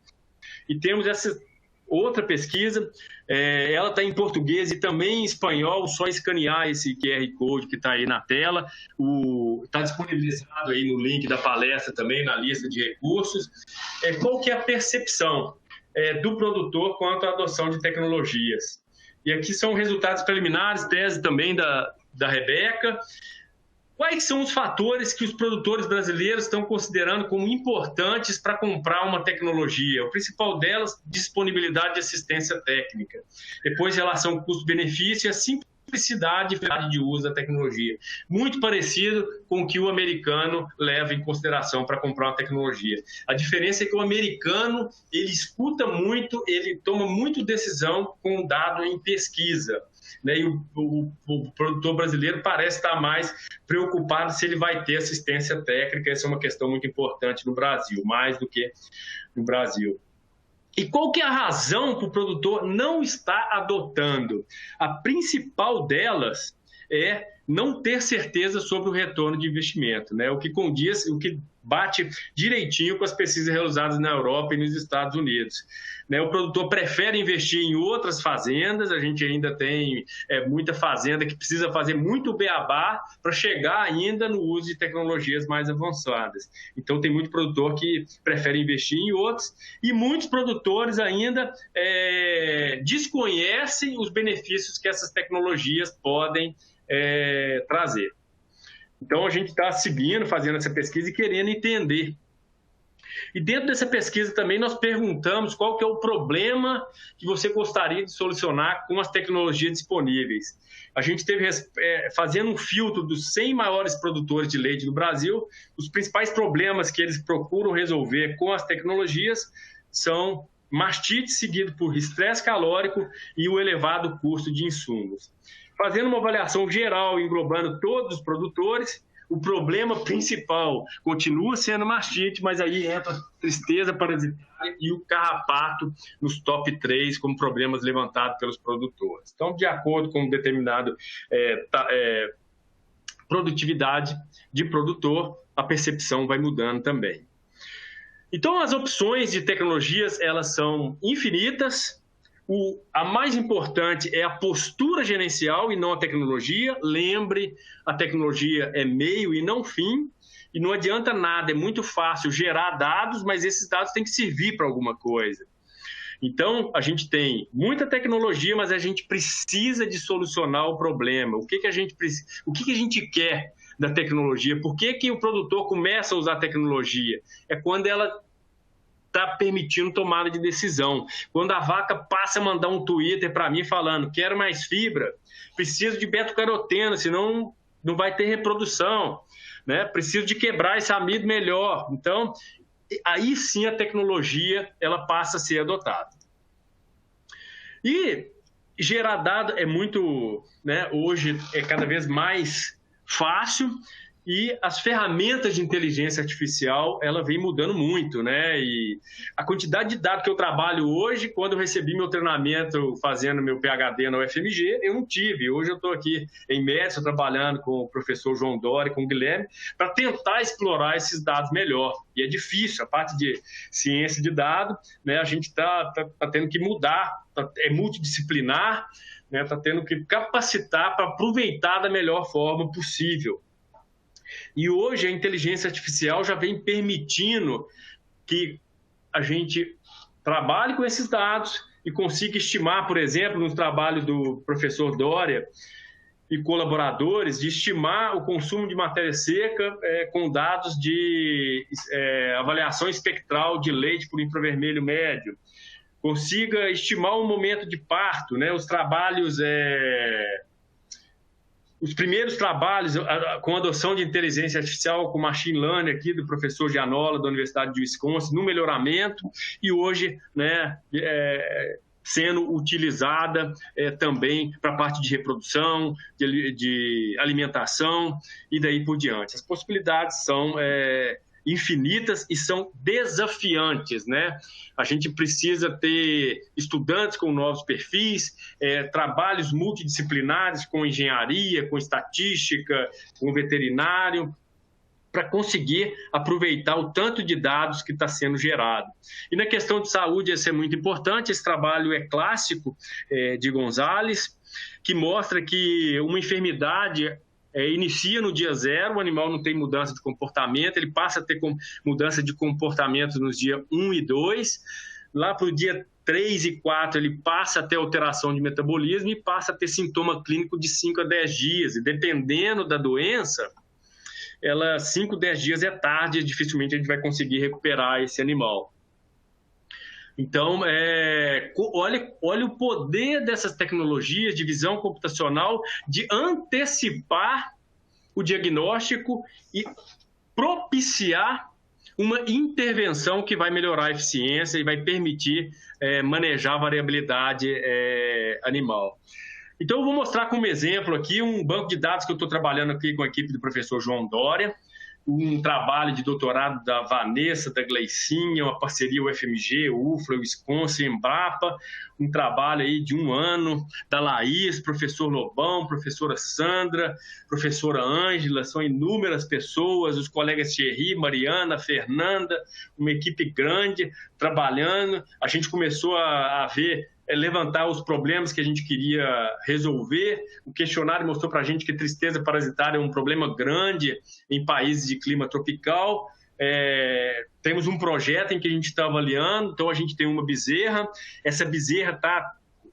E temos essa outra pesquisa, ela está em português e também em espanhol, só escanear esse QR Code que está aí na tela, está disponibilizado aí no link da palestra também, na lista de recursos. Qual que é a percepção do produtor quanto à adoção de tecnologias? E aqui são resultados preliminares, tese também da Rebeca. Quais são os fatores que os produtores brasileiros estão considerando como importantes para comprar uma tecnologia? O principal delas, disponibilidade de assistência técnica. Depois, relação custo-benefício e a simplicidade de uso da tecnologia. Muito parecido com o que o americano leva em consideração para comprar uma tecnologia. A diferença é que o americano, ele escuta muito, ele toma muito decisão com dado em pesquisa. E o produtor brasileiro parece estar mais preocupado se ele vai ter assistência técnica. Essa é uma questão muito importante no Brasil, mais do que no Brasil. E qual que é a razão para o produtor não estar adotando? A principal delas é não ter certeza sobre o retorno de investimento, o que condiz, o que bate direitinho com as pesquisas realizadas na Europa e nos Estados Unidos. O produtor prefere investir em outras fazendas, a gente ainda tem muita fazenda que precisa fazer muito beabá para chegar ainda no uso de tecnologias mais avançadas. Então, tem muito produtor que prefere investir em outros e muitos produtores ainda desconhecem os benefícios que essas tecnologias podem trazer. Então, a gente está seguindo, fazendo essa pesquisa e querendo entender. E dentro dessa pesquisa também nós perguntamos qual que é o problema que você gostaria de solucionar com as tecnologias disponíveis. A gente teve, fazendo um filtro dos 100 maiores produtores de leite do Brasil, os principais problemas que eles procuram resolver com as tecnologias são mastite, seguido por estresse calórico e o elevado custo de insumos. Fazendo uma avaliação geral, englobando todos os produtores, o problema principal continua sendo mastite, mas aí entra a tristeza parasitária e o carrapato nos top 3 como problemas levantados pelos produtores. Então, de acordo com determinada produtividade de produtor, a percepção vai mudando também. Então, as opções de tecnologias, elas são infinitas. A mais importante é a postura gerencial e não a tecnologia. Lembre, a tecnologia é meio e não fim, e não adianta nada, é muito fácil gerar dados, mas esses dados têm que servir para alguma coisa. Então, a gente tem muita tecnologia, mas a gente precisa de solucionar o problema. O que a gente quer da tecnologia? Por que o produtor começa a usar a tecnologia? É quando ela está permitindo tomada de decisão. Quando a vaca passa a mandar um Twitter para mim falando, quero mais fibra, preciso de beta-caroteno, senão não vai ter reprodução, preciso de quebrar esse amido melhor. Então, aí sim a tecnologia ela passa a ser adotada. E gerar dado é muito, né, hoje é cada vez mais fácil, e as ferramentas de inteligência artificial, ela vem mudando muito, né? E a quantidade de dados que eu trabalho hoje, quando eu recebi meu treinamento fazendo meu PhD na UFMG, eu não tive. Hoje eu estou aqui em Médici, trabalhando com o professor João Dória, com o Guilherme, para tentar explorar esses dados melhor. E é difícil, a parte de ciência de dados, né? A gente está tendo que mudar, é multidisciplinar, né? Está tendo que capacitar para aproveitar da melhor forma possível. E hoje a inteligência artificial já vem permitindo que a gente trabalhe com esses dados e consiga estimar, por exemplo, no trabalho do professor Dória e colaboradores, de estimar o consumo de matéria seca com dados de avaliação espectral de leite por infravermelho médio, consiga estimar o momento de parto, né? Os trabalhos... Os primeiros trabalhos com adoção de inteligência artificial, com machine learning aqui do professor Gianola, da Universidade de Wisconsin, no melhoramento, e hoje, né, sendo utilizada também para a parte de reprodução, de alimentação e daí por diante. As possibilidades são infinitas e são desafiantes, né? A gente precisa ter estudantes com novos perfis, trabalhos multidisciplinares com engenharia, com estatística, com veterinário, para conseguir aproveitar o tanto de dados que está sendo gerado. E na questão de saúde, isso é muito importante. Esse trabalho é clássico de Gonzalez, que mostra que uma enfermidade inicia no dia 0, o animal não tem mudança de comportamento, ele passa a ter mudança de comportamento nos dias 1 e 2, lá para o dia 3 e 4 ele passa a ter alteração de metabolismo e passa a ter sintoma clínico de 5 a 10 dias, e dependendo da doença, 5, 10 dias é tarde, dificilmente a gente vai conseguir recuperar esse animal. Então, olha o poder dessas tecnologias de visão computacional de antecipar o diagnóstico e propiciar uma intervenção que vai melhorar a eficiência e vai permitir manejar a variabilidade animal. Então, eu vou mostrar como exemplo aqui um banco de dados que eu estou trabalhando aqui com a equipe do professor João Dória, um trabalho de doutorado da Vanessa, da Gleicinha, uma parceria UFMG, UFLA, Wisconsin, Embrapa, um trabalho aí de 1 ano, da Laís, professor Lobão, professora Sandra, professora Ângela, são inúmeras pessoas, os colegas Thierry, Mariana, Fernanda, uma equipe grande trabalhando. A gente começou a levantar os problemas que a gente queria resolver. O questionário mostrou para a gente que tristeza parasitária é um problema grande em países de clima tropical. Temos um projeto em que a gente está avaliando, então a gente tem uma bezerra, essa bezerra está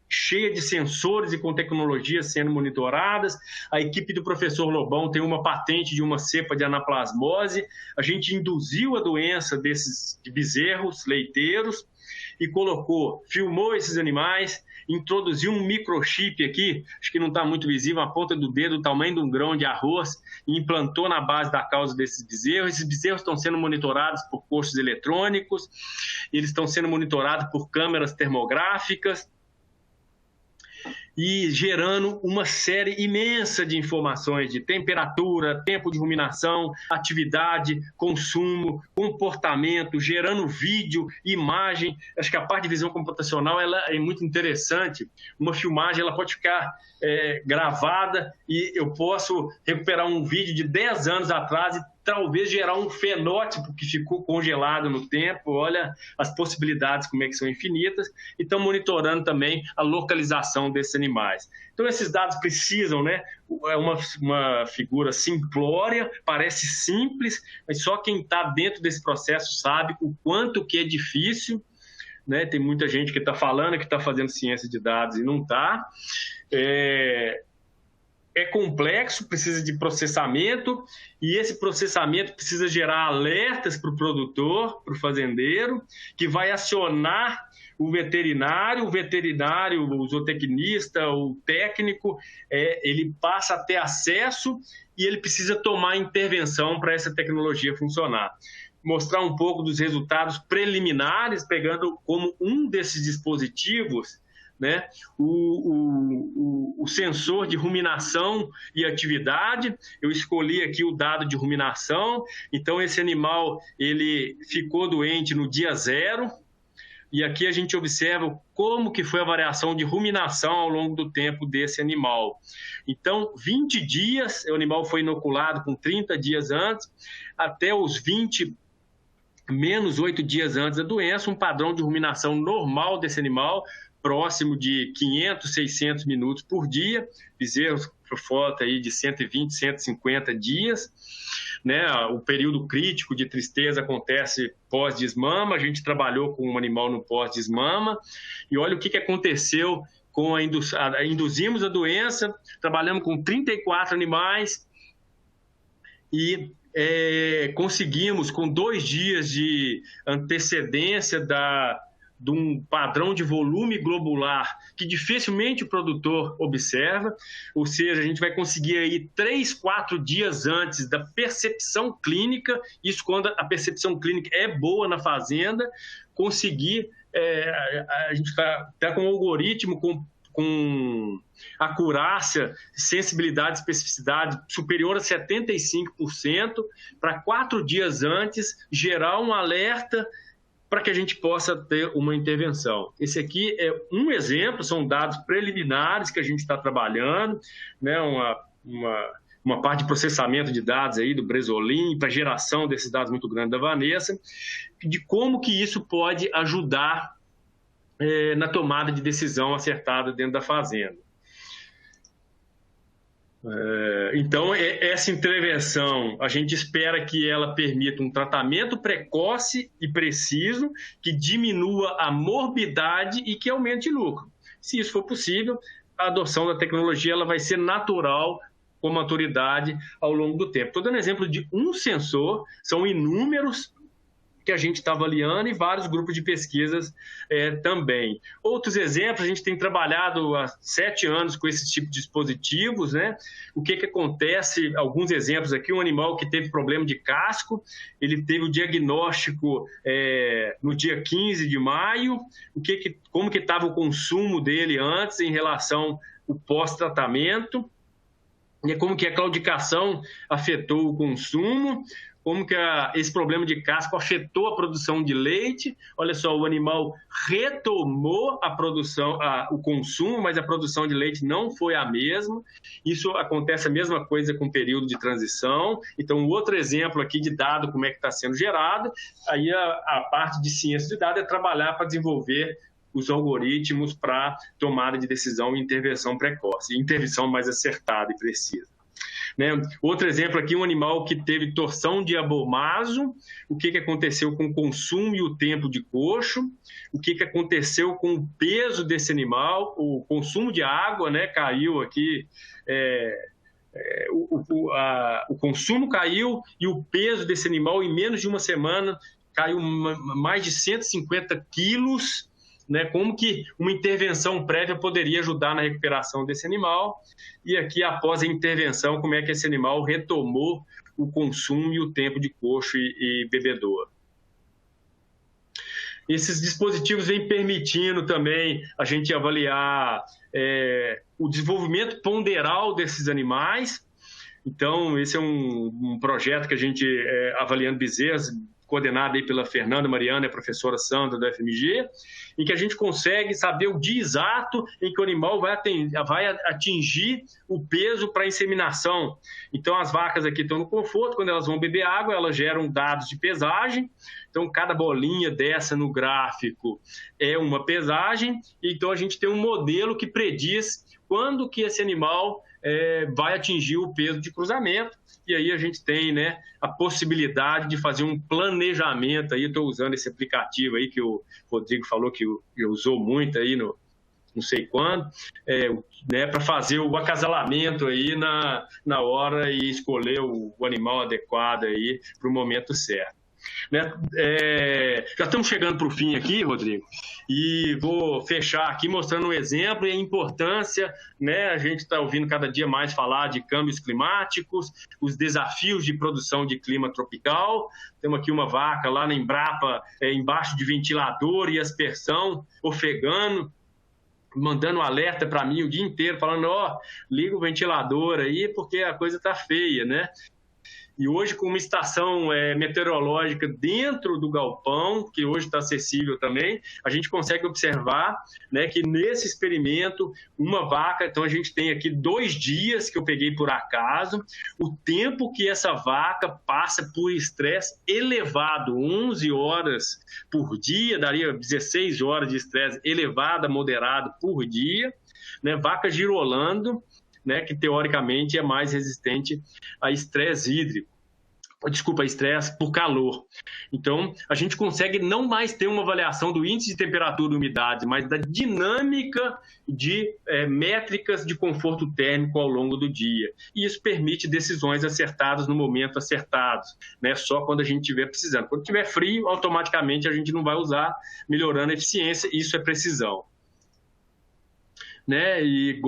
cheia de sensores e com tecnologias sendo monitoradas. A equipe do professor Lobão tem uma patente de uma cepa de anaplasmose. A gente induziu a doença desses bezerros leiteiros e filmou esses animais, introduziu um microchip aqui, acho que não está muito visível, a ponta do dedo, o tamanho de um grão de arroz, e implantou na base da causa desses bezerros. Esses bezerros estão sendo monitorados por coxos eletrônicos, eles estão sendo monitorados por câmeras termográficas, e gerando uma série imensa de informações de temperatura, tempo de ruminação, atividade, consumo, comportamento, gerando vídeo, imagem. Acho que a parte de visão computacional ela é muito interessante. Uma filmagem ela pode ficar gravada e eu posso recuperar um vídeo de 10 anos atrás e talvez gerar um fenótipo que ficou congelado no tempo. Olha as possibilidades, como é que são infinitas, e estão monitorando também a localização desses animais. Então, esses dados precisam, né? É uma figura simplória, parece simples, mas só quem está dentro desse processo sabe o quanto que é difícil, né? Tem muita gente que está falando que está fazendo ciência de dados e não está. É complexo, precisa de processamento, e esse processamento precisa gerar alertas para o produtor, para o fazendeiro, que vai acionar o veterinário, o zootecnista, o técnico, ele passa a ter acesso e ele precisa tomar intervenção para essa tecnologia funcionar. Mostrar um pouco dos resultados preliminares, pegando como um desses dispositivos né, o sensor de ruminação e atividade. Eu escolhi aqui o dado de ruminação, então esse animal ele ficou doente no dia 0, e aqui a gente observa como que foi a variação de ruminação ao longo do tempo desse animal. Então, 20 dias, o animal foi inoculado com 30 dias antes, até os 20 menos 8 dias antes da doença, um padrão de ruminação normal desse animal, próximo de 500, 600 minutos por dia, bezerros por volta aí de 120, 150 dias, né? O período crítico de tristeza acontece pós-desmama, a gente trabalhou com um animal no pós-desmama, e olha o que aconteceu com induzimos a doença, trabalhamos com 34 animais, e conseguimos, com 2 dias de antecedência de um padrão de volume globular que dificilmente o produtor observa, ou seja, a gente vai conseguir aí 3, 4 dias antes da percepção clínica, isso quando a percepção clínica é boa na fazenda, conseguir, a gente está com um algoritmo com acurácia, sensibilidade e especificidade superior a 75%, para 4 dias antes gerar um alerta para que a gente possa ter uma intervenção. Esse aqui é um exemplo, são dados preliminares que a gente está trabalhando, né, uma parte de processamento de dados aí do Bresolim, para geração desses dados muito grande da Vanessa, de como que isso pode ajudar na tomada de decisão acertada dentro da fazenda. Então, essa intervenção, a gente espera que ela permita um tratamento precoce e preciso, que diminua a morbidade e que aumente o lucro. Se isso for possível, a adoção da tecnologia ela vai ser natural, com maturidade ao longo do tempo. Estou dando exemplo de um sensor, são inúmeros que a gente está avaliando e vários grupos de pesquisas também. Outros exemplos, a gente tem trabalhado há 7 anos com esse tipo de dispositivos, né? O que acontece, alguns exemplos aqui, um animal que teve problema de casco, ele teve o diagnóstico no dia 15 de maio, como que estava o consumo dele antes em relação ao pós-tratamento, e como que a claudicação afetou o consumo, como que esse problema de casco afetou a produção de leite. Olha só, o animal retomou a produção, o consumo, mas a produção de leite não foi a mesma. Isso acontece a mesma coisa com o período de transição. Então, outro exemplo aqui de dado, como é que está sendo gerado. Aí a parte de ciência de dados é trabalhar para desenvolver os algoritmos para tomada de decisão e intervenção precoce, intervenção mais acertada e precisa. Né? Outro exemplo aqui, um animal que teve torção de abomaso, o que aconteceu com o consumo e o tempo de coxo, o que aconteceu com o peso desse animal, o consumo de água, né? Caiu aqui, o consumo caiu e o peso desse animal em menos de uma semana caiu mais de 150 quilos, né, como que uma intervenção prévia poderia ajudar na recuperação desse animal, e aqui, após a intervenção, como é que esse animal retomou o consumo e o tempo de coxo e bebedouro. Esses dispositivos vêm permitindo também a gente avaliar o desenvolvimento ponderal desses animais. Então, esse é um projeto que a gente, avaliando bezerros, coordenado aí pela Fernanda Mariana e a professora Sandra da FMG, em que a gente consegue saber o dia exato em que o animal vai atingir o peso para inseminação. Então, as vacas aqui estão no conforto, quando elas vão beber água, elas geram dados de pesagem. Então, cada bolinha dessa no gráfico é uma pesagem. Então, a gente tem um modelo que prediz quando que esse animal vai atingir o peso de cruzamento. E aí a gente tem, né, a possibilidade de fazer um planejamento. Aí estou usando esse aplicativo aí que o Rodrigo falou que usou muito aí não sei quando, né, para fazer o acasalamento aí na hora e escolher o animal adequado aí para o momento certo. Né? Já estamos chegando para o fim aqui, Rodrigo, e vou fechar aqui mostrando um exemplo e a importância, né? A gente está ouvindo cada dia mais falar de câmbios climáticos, os desafios de produção de clima tropical. Temos aqui uma vaca lá na Embrapa, embaixo de ventilador e aspersão, ofegando, mandando alerta para mim o dia inteiro, falando, liga o ventilador aí porque a coisa tá feia, né? E hoje, com uma estação meteorológica dentro do galpão, que hoje está acessível também, a gente consegue observar, né, que nesse experimento, uma vaca, então a gente tem aqui 2 dias que eu peguei por acaso, o tempo que essa vaca passa por estresse elevado, 11 horas por dia, daria 16 horas de estresse elevado a moderado por dia, né, vaca girolando, né, que teoricamente é mais resistente a estresse hídrico. Desculpa, estresse por calor. Então, a gente consegue não mais ter uma avaliação do índice de temperatura e umidade, mas da dinâmica de métricas de conforto térmico ao longo do dia. E isso permite decisões acertadas no momento acertado, né? Só quando a gente estiver precisando. Quando estiver frio, automaticamente a gente não vai usar, melhorando a eficiência. Isso é precisão. Né? E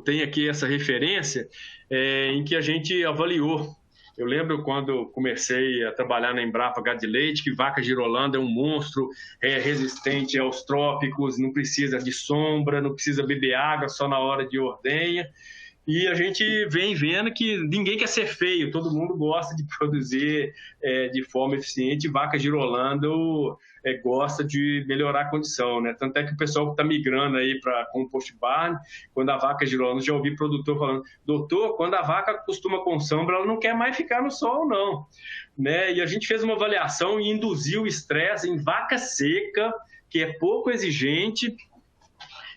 tem aqui essa referência em que a gente avaliou. Eu lembro quando comecei a trabalhar na Embrapa Gado de Leite, que vaca girolanda é um monstro, resistente aos trópicos, não precisa de sombra, não precisa beber água só na hora de ordenha. E a gente vem vendo que ninguém quer ser feio, todo mundo gosta de produzir de forma eficiente. Vaca girolando gosta de melhorar a condição, né? Tanto é que o pessoal que está migrando aí para compost barn, quando a vaca girolando, já ouvi produtor falando, doutor, quando a vaca acostuma com sombra, ela não quer mais ficar no sol, não. Né? E a gente fez uma avaliação e induziu o estresse em vaca seca, que é pouco exigente,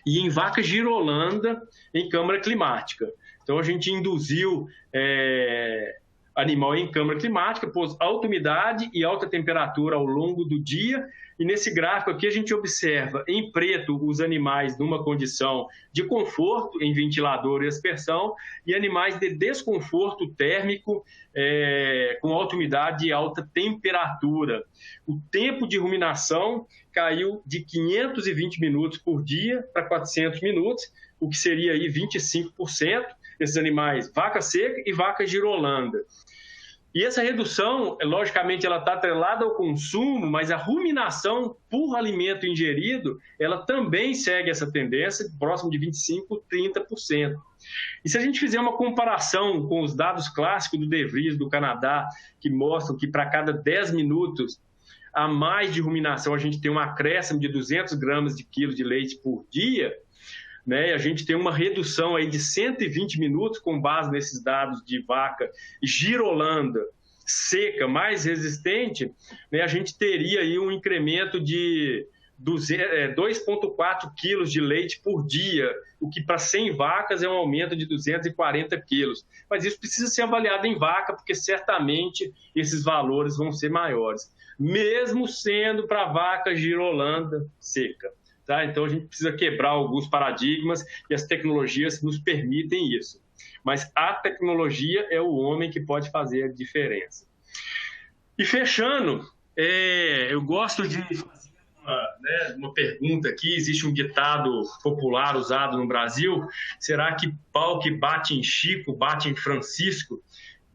e em vaca girolanda em câmara climática. Então, a gente induziu animal em câmara climática, pôs alta umidade e alta temperatura ao longo do dia, e nesse gráfico aqui a gente observa em preto os animais numa condição de conforto, em ventilador e aspersão, e animais de desconforto térmico com alta umidade e alta temperatura. O tempo de ruminação caiu de 520 minutos por dia para 400 minutos, o que seria aí 25%, esses animais, vaca seca e vaca girolanda. E essa redução, logicamente, ela está atrelada ao consumo, mas a ruminação por alimento ingerido, ela também segue essa tendência, próximo de 25%, 30%. E se a gente fizer uma comparação com os dados clássicos do De Vries, do Canadá, que mostram que para cada 10 minutos a mais de ruminação, a gente tem um acréscimo de 200 gramas de quilo de leite por dia, né? A gente tem uma redução aí de 120 minutos com base nesses dados de vaca girolanda, seca, mais resistente, né? A gente teria aí um incremento de 2,4 quilos de leite por dia, o que para 100 vacas é um aumento de 240 quilos. Mas isso precisa ser avaliado em vaca, porque certamente esses valores vão ser maiores, mesmo sendo para vaca girolanda seca. Tá? Então, a gente precisa quebrar alguns paradigmas e as tecnologias nos permitem isso. Mas a tecnologia é o homem que pode fazer a diferença. E fechando, eu gosto de fazer uma pergunta aqui. Existe um ditado popular usado no Brasil: será que pau que bate em Chico, bate em Francisco?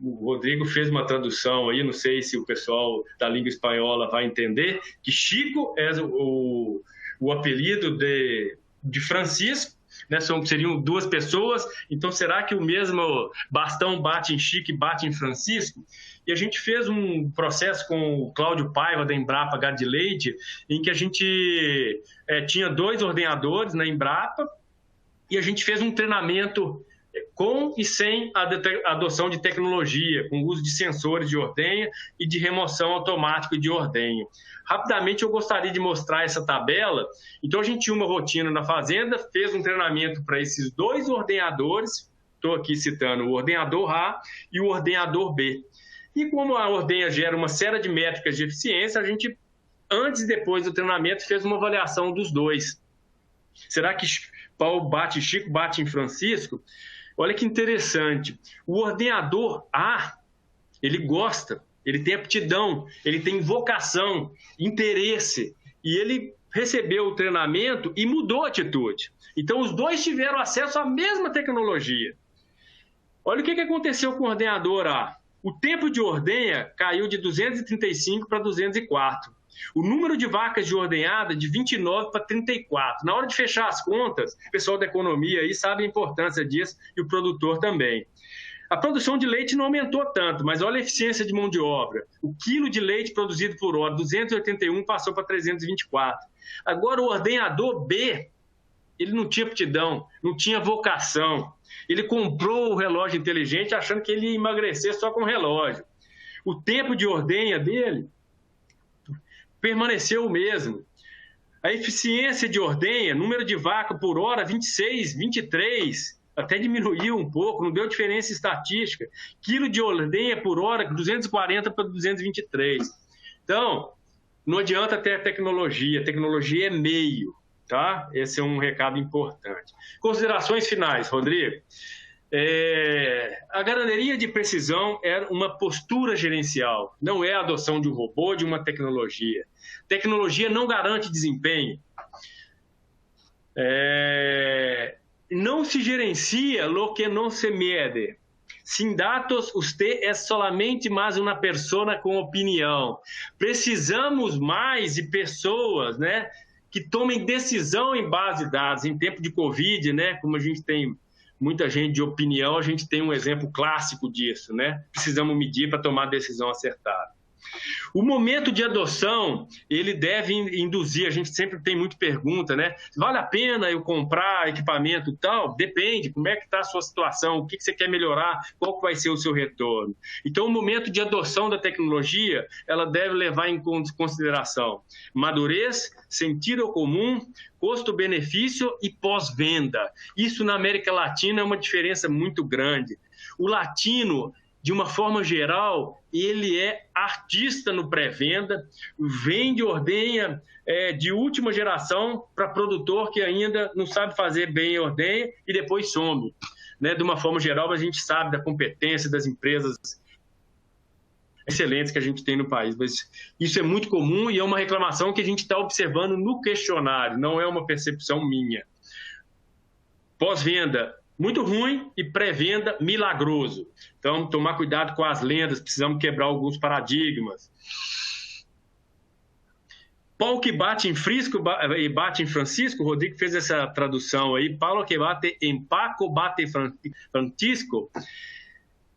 O Rodrigo fez uma tradução aí, não sei se o pessoal da língua espanhola vai entender, que Chico é o apelido de Francisco, né? Seriam 2 pessoas, então será que o mesmo bastão bate em Chico e bate em Francisco? E a gente fez um processo com o Cláudio Paiva, da Embrapa Gado de Leite, em que a gente tinha 2 ordenhadores na Embrapa, e a gente fez um treinamento com e sem a adoção de tecnologia, com o uso de sensores de ordenha e de remoção automática de ordenha. Rapidamente eu gostaria de mostrar essa tabela. Então a gente tinha uma rotina na fazenda, fez um treinamento para esses 2 ordenhadores, estou aqui citando o ordenhador A e o ordenhador B. E como a ordenha gera uma série de métricas de eficiência, a gente, antes e depois do treinamento, fez uma avaliação dos 2. Será que pau bate em Chico, bate em Francisco? Olha que interessante. O ordenhador A, ele gosta, ele tem aptidão, ele tem vocação, interesse, e ele recebeu o treinamento e mudou a atitude. Então, os 2 tiveram acesso à mesma tecnologia. Olha o que aconteceu com o ordenhador A. O tempo de ordenha caiu de 235 para 204. O número de vacas de ordenhada de 29 para 34. Na hora de fechar as contas, o pessoal da economia aí sabe a importância disso e o produtor também. A produção de leite não aumentou tanto, mas olha a eficiência de mão de obra. O quilo de leite produzido por hora, 281, passou para 324. Agora, o ordenhador B, ele não tinha aptidão, não tinha vocação. Ele comprou o relógio inteligente achando que ele ia emagrecer só com o relógio. O tempo de ordenha dele permaneceu o mesmo. A eficiência de ordenha, número de vaca por hora, 26, 23, até diminuiu um pouco, não deu diferença estatística. Quilo de ordenha por hora, 240 para 223. Então, não adianta ter a tecnologia é meio, tá? Esse é um recado importante. Considerações finais, Rodrigo. A ganaderia de precisão é uma postura gerencial, não é a adoção de um robô, de uma tecnologia. Tecnologia não garante desempenho. Não se gerencia lo que não se mede. Sin datos, usted é solamente mais uma persona com opinião. Precisamos mais de pessoas, né, que tomem decisão em base de dados. Em tempo de Covid, né, como a gente tem muita gente de opinião, a gente tem um exemplo clássico disso, né? Precisamos medir para tomar a decisão acertada. O momento de adoção, ele deve induzir, a gente sempre tem muita pergunta, né? Vale a pena eu comprar equipamento e tal? Depende, como é que está a sua situação, o que você quer melhorar, qual que vai ser o seu retorno. Então, o momento de adoção da tecnologia, ela deve levar em consideração madurez, sentido comum, custo-benefício e pós-venda. Isso na América Latina é uma diferença muito grande. O latino, de uma forma geral, ele é artista no pré-venda, vende ordenha de última geração para produtor que ainda não sabe fazer bem a ordenha e depois some. Né? De uma forma geral, a gente sabe da competência das empresas excelentes que a gente tem no país, mas isso é muito comum e é uma reclamação que a gente está observando no questionário, não é uma percepção minha. Pós-venda, muito ruim, e pré-venda, milagroso. Então, tomar cuidado com as lendas, precisamos quebrar alguns paradigmas. Pau que bate em Frisco e bate em Francisco, o Rodrigo fez essa tradução aí, Paulo que bate em Paco, bate em Francisco,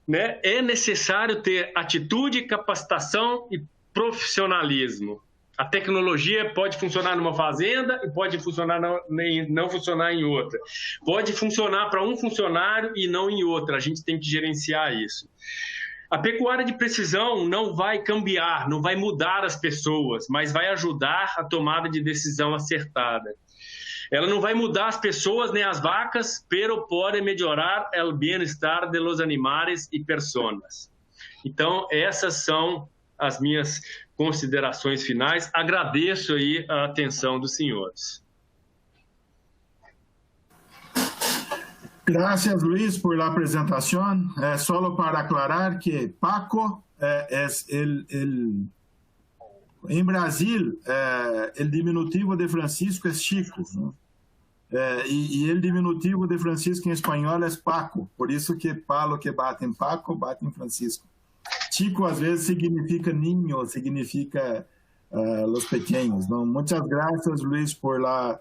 né? É necessário ter atitude, capacitação e profissionalismo. A tecnologia pode funcionar numa fazenda e pode funcionar não funcionar em outra. Pode funcionar para um funcionário e não em outra. A gente tem que gerenciar isso. A pecuária de precisão não vai cambiar, não vai mudar as pessoas, mas vai ajudar a tomada de decisão acertada. Ela não vai mudar as pessoas nem as vacas, pero pode melhorar o bem-estar de los animais e personas. Então, essas são as minhas considerações finais. Agradeço aí a atenção dos senhores. Gracias, Luis, por la presentación. Solo para aclarar que Paco en Brasil, el diminutivo de Francisco es Chico, ¿no? Y el diminutivo de Francisco en español es Paco, por eso que Palo que bate en Paco, bate en Francisco. Chico às vezes significa niño, significa los pequeños, ¿no? Muchas gracias, Luis, por la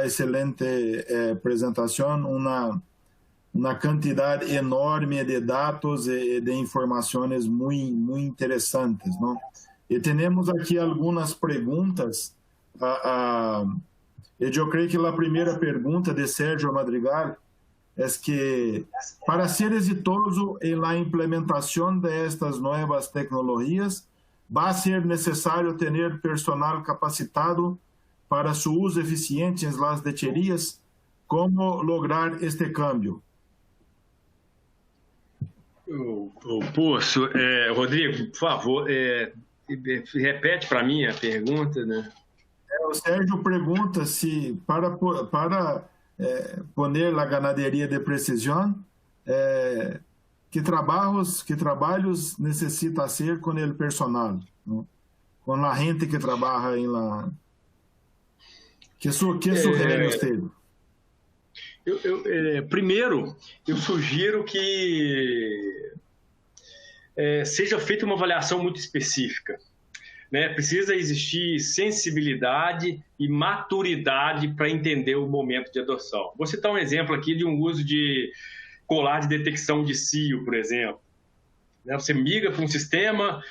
excelente presentación, una cantidad enorme de datos y de informaciones muy, muy interesantes, ¿no? Y tenemos aquí algunas preguntas. Eu creio que a primeira pergunta de Sérgio Madrigal é que, para ser exitoso em la implementação de estas novas tecnologias, vai ser necessário ter personal capacitado para su uso eficiente em las lecherias. Como lograr este cambio? Poço, Rodrigo, por favor, repete para mim a pergunta, né? O Sérgio pergunta se para poner a ganaderia de precisão, que trabalhos necessita ser com o personal, ¿no? Com a gente que trabalha em la... Que sugere você? Primeiro, eu sugiro que seja feita uma avaliação muito específica. né? Precisa existir sensibilidade e maturidade para entender o momento de adoção. Vou citar um exemplo aqui de um uso de colar de detecção de cio, por exemplo. Você migra para um sistema,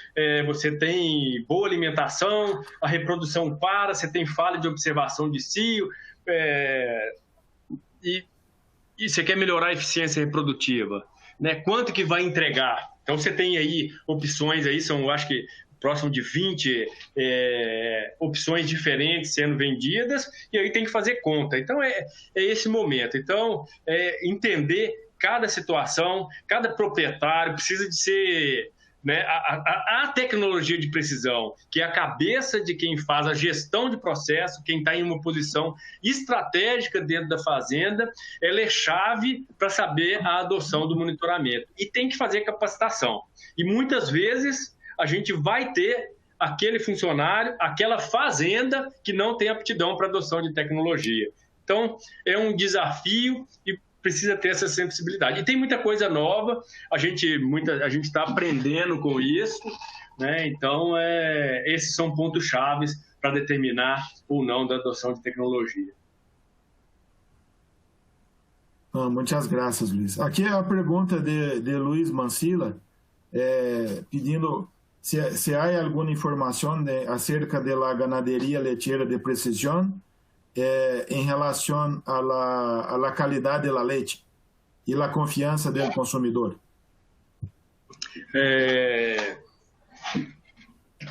você tem boa alimentação, a reprodução para, você tem falha de observação de cio, e você quer melhorar a eficiência reprodutiva, né? Quanto que vai entregar? Então, você tem aí opções, aí são, eu acho que, próximo de 20 opções diferentes sendo vendidas, e aí tem que fazer conta. Então, é esse momento. Então, entender cada situação, cada proprietário precisa de ser... Né, a tecnologia de precisão, que é a cabeça de quem faz a gestão de processo, quem está em uma posição estratégica dentro da fazenda, ela é chave para saber a adoção do monitoramento. E tem que fazer capacitação. E muitas vezes a gente vai ter aquele funcionário, aquela fazenda que não tem aptidão para adoção de tecnologia. Então, é um desafio e precisa ter essa sensibilidade. E tem muita coisa nova, a gente está aprendendo com isso, né? Então, esses são pontos chaves para determinar ou não da adoção de tecnologia. Muitas graças, Luiz. Aqui é a pergunta de Luiz Mancilla, pedindo se há alguma informação acerca da ganaderia lecheira de precisão em relação à la qualidade da leite e a confiança do consumidor.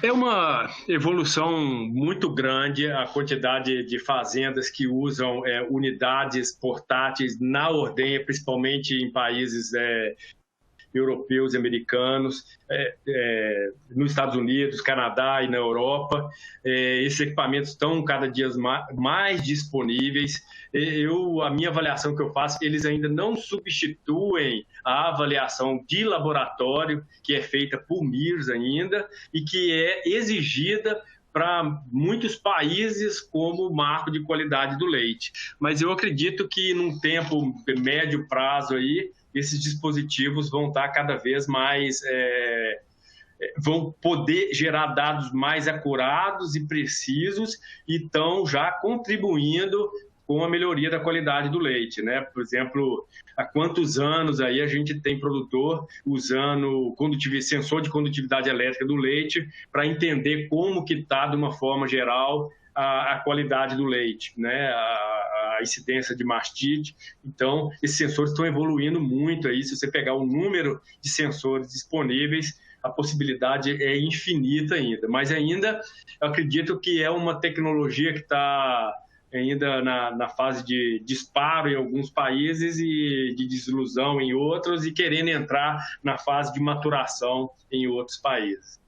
É uma evolução muito grande a quantidade de fazendas que usam unidades portáteis na ordenha, principalmente em países europeus e americanos, nos Estados Unidos, Canadá e na Europa. Esses equipamentos estão cada dia mais disponíveis. A minha avaliação que eu faço, eles ainda não substituem a avaliação de laboratório, que é feita por MIRS ainda, e que é exigida para muitos países como marco de qualidade do leite. Mas eu acredito que num tempo médio prazo aí, esses dispositivos vão estar cada vez mais, vão poder gerar dados mais acurados e precisos e estão já contribuindo com a melhoria da qualidade do leite, né? Por exemplo, há quantos anos aí a gente tem produtor usando sensor de condutividade elétrica do leite para entender como que está, de uma forma geral, a qualidade do leite, né? A incidência de mastite. Então, esses sensores estão evoluindo muito aí. Se você pegar o número de sensores disponíveis, a possibilidade é infinita ainda. Mas ainda, eu acredito que é uma tecnologia que está ainda na fase de disparo em alguns países e de desilusão em outros, e querendo entrar na fase de maturação em outros países.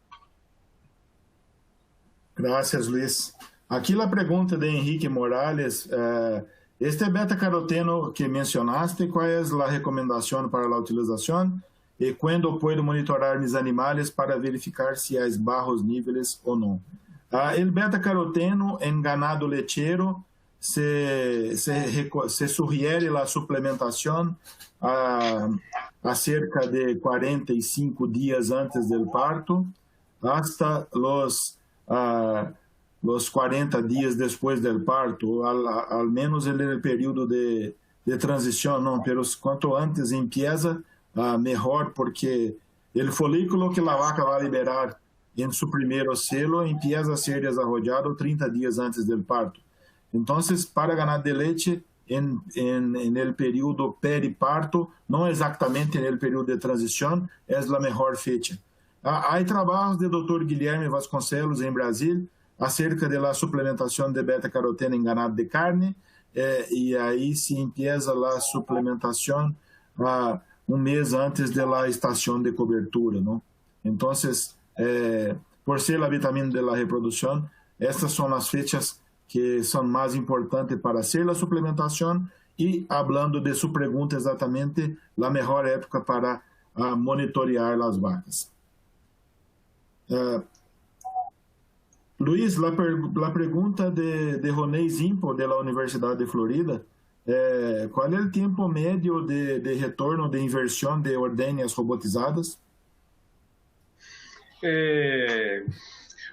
Graças, Luiz. Aqui a pergunta de Henrique Morales. Este beta-caroteno que mencionaste, qual é a recomendação para a utilização e quando posso monitorar meus animais para verificar se há bajos níveis ou não? O beta-caroteno em ganado lechero se sugiere a suplementação a cerca de 45 dias antes do parto, hasta los 40 dias depois do parto, al menos no período de transição, não, mas quanto antes empieza, melhor, porque o folículo que a vaca vai liberar em seu primeiro selo empieza a ser desarrollado 30 dias antes do parto. Então, para ganado de leite, no período periparto, não exatamente no período de transição, é a melhor fecha. Há trabalhos do Dr. Guilherme Vasconcelos em Brasil acerca da suplementação de beta-caroteno em ganado de carne, e aí se empieza a suplementação um mês antes da estação de cobertura, não? Então, por ser a vitamina de la reprodução, estas são as fechas que são mais importantes para hacer a suplementação, e hablando de sua pergunta exatamente, a melhor época para monitorear as vacas. Luiz, a pergunta de Ronei Zimpo, da Universidade de Florida, qual é o tempo médio de retorno de inversão de ordenhas robotizadas?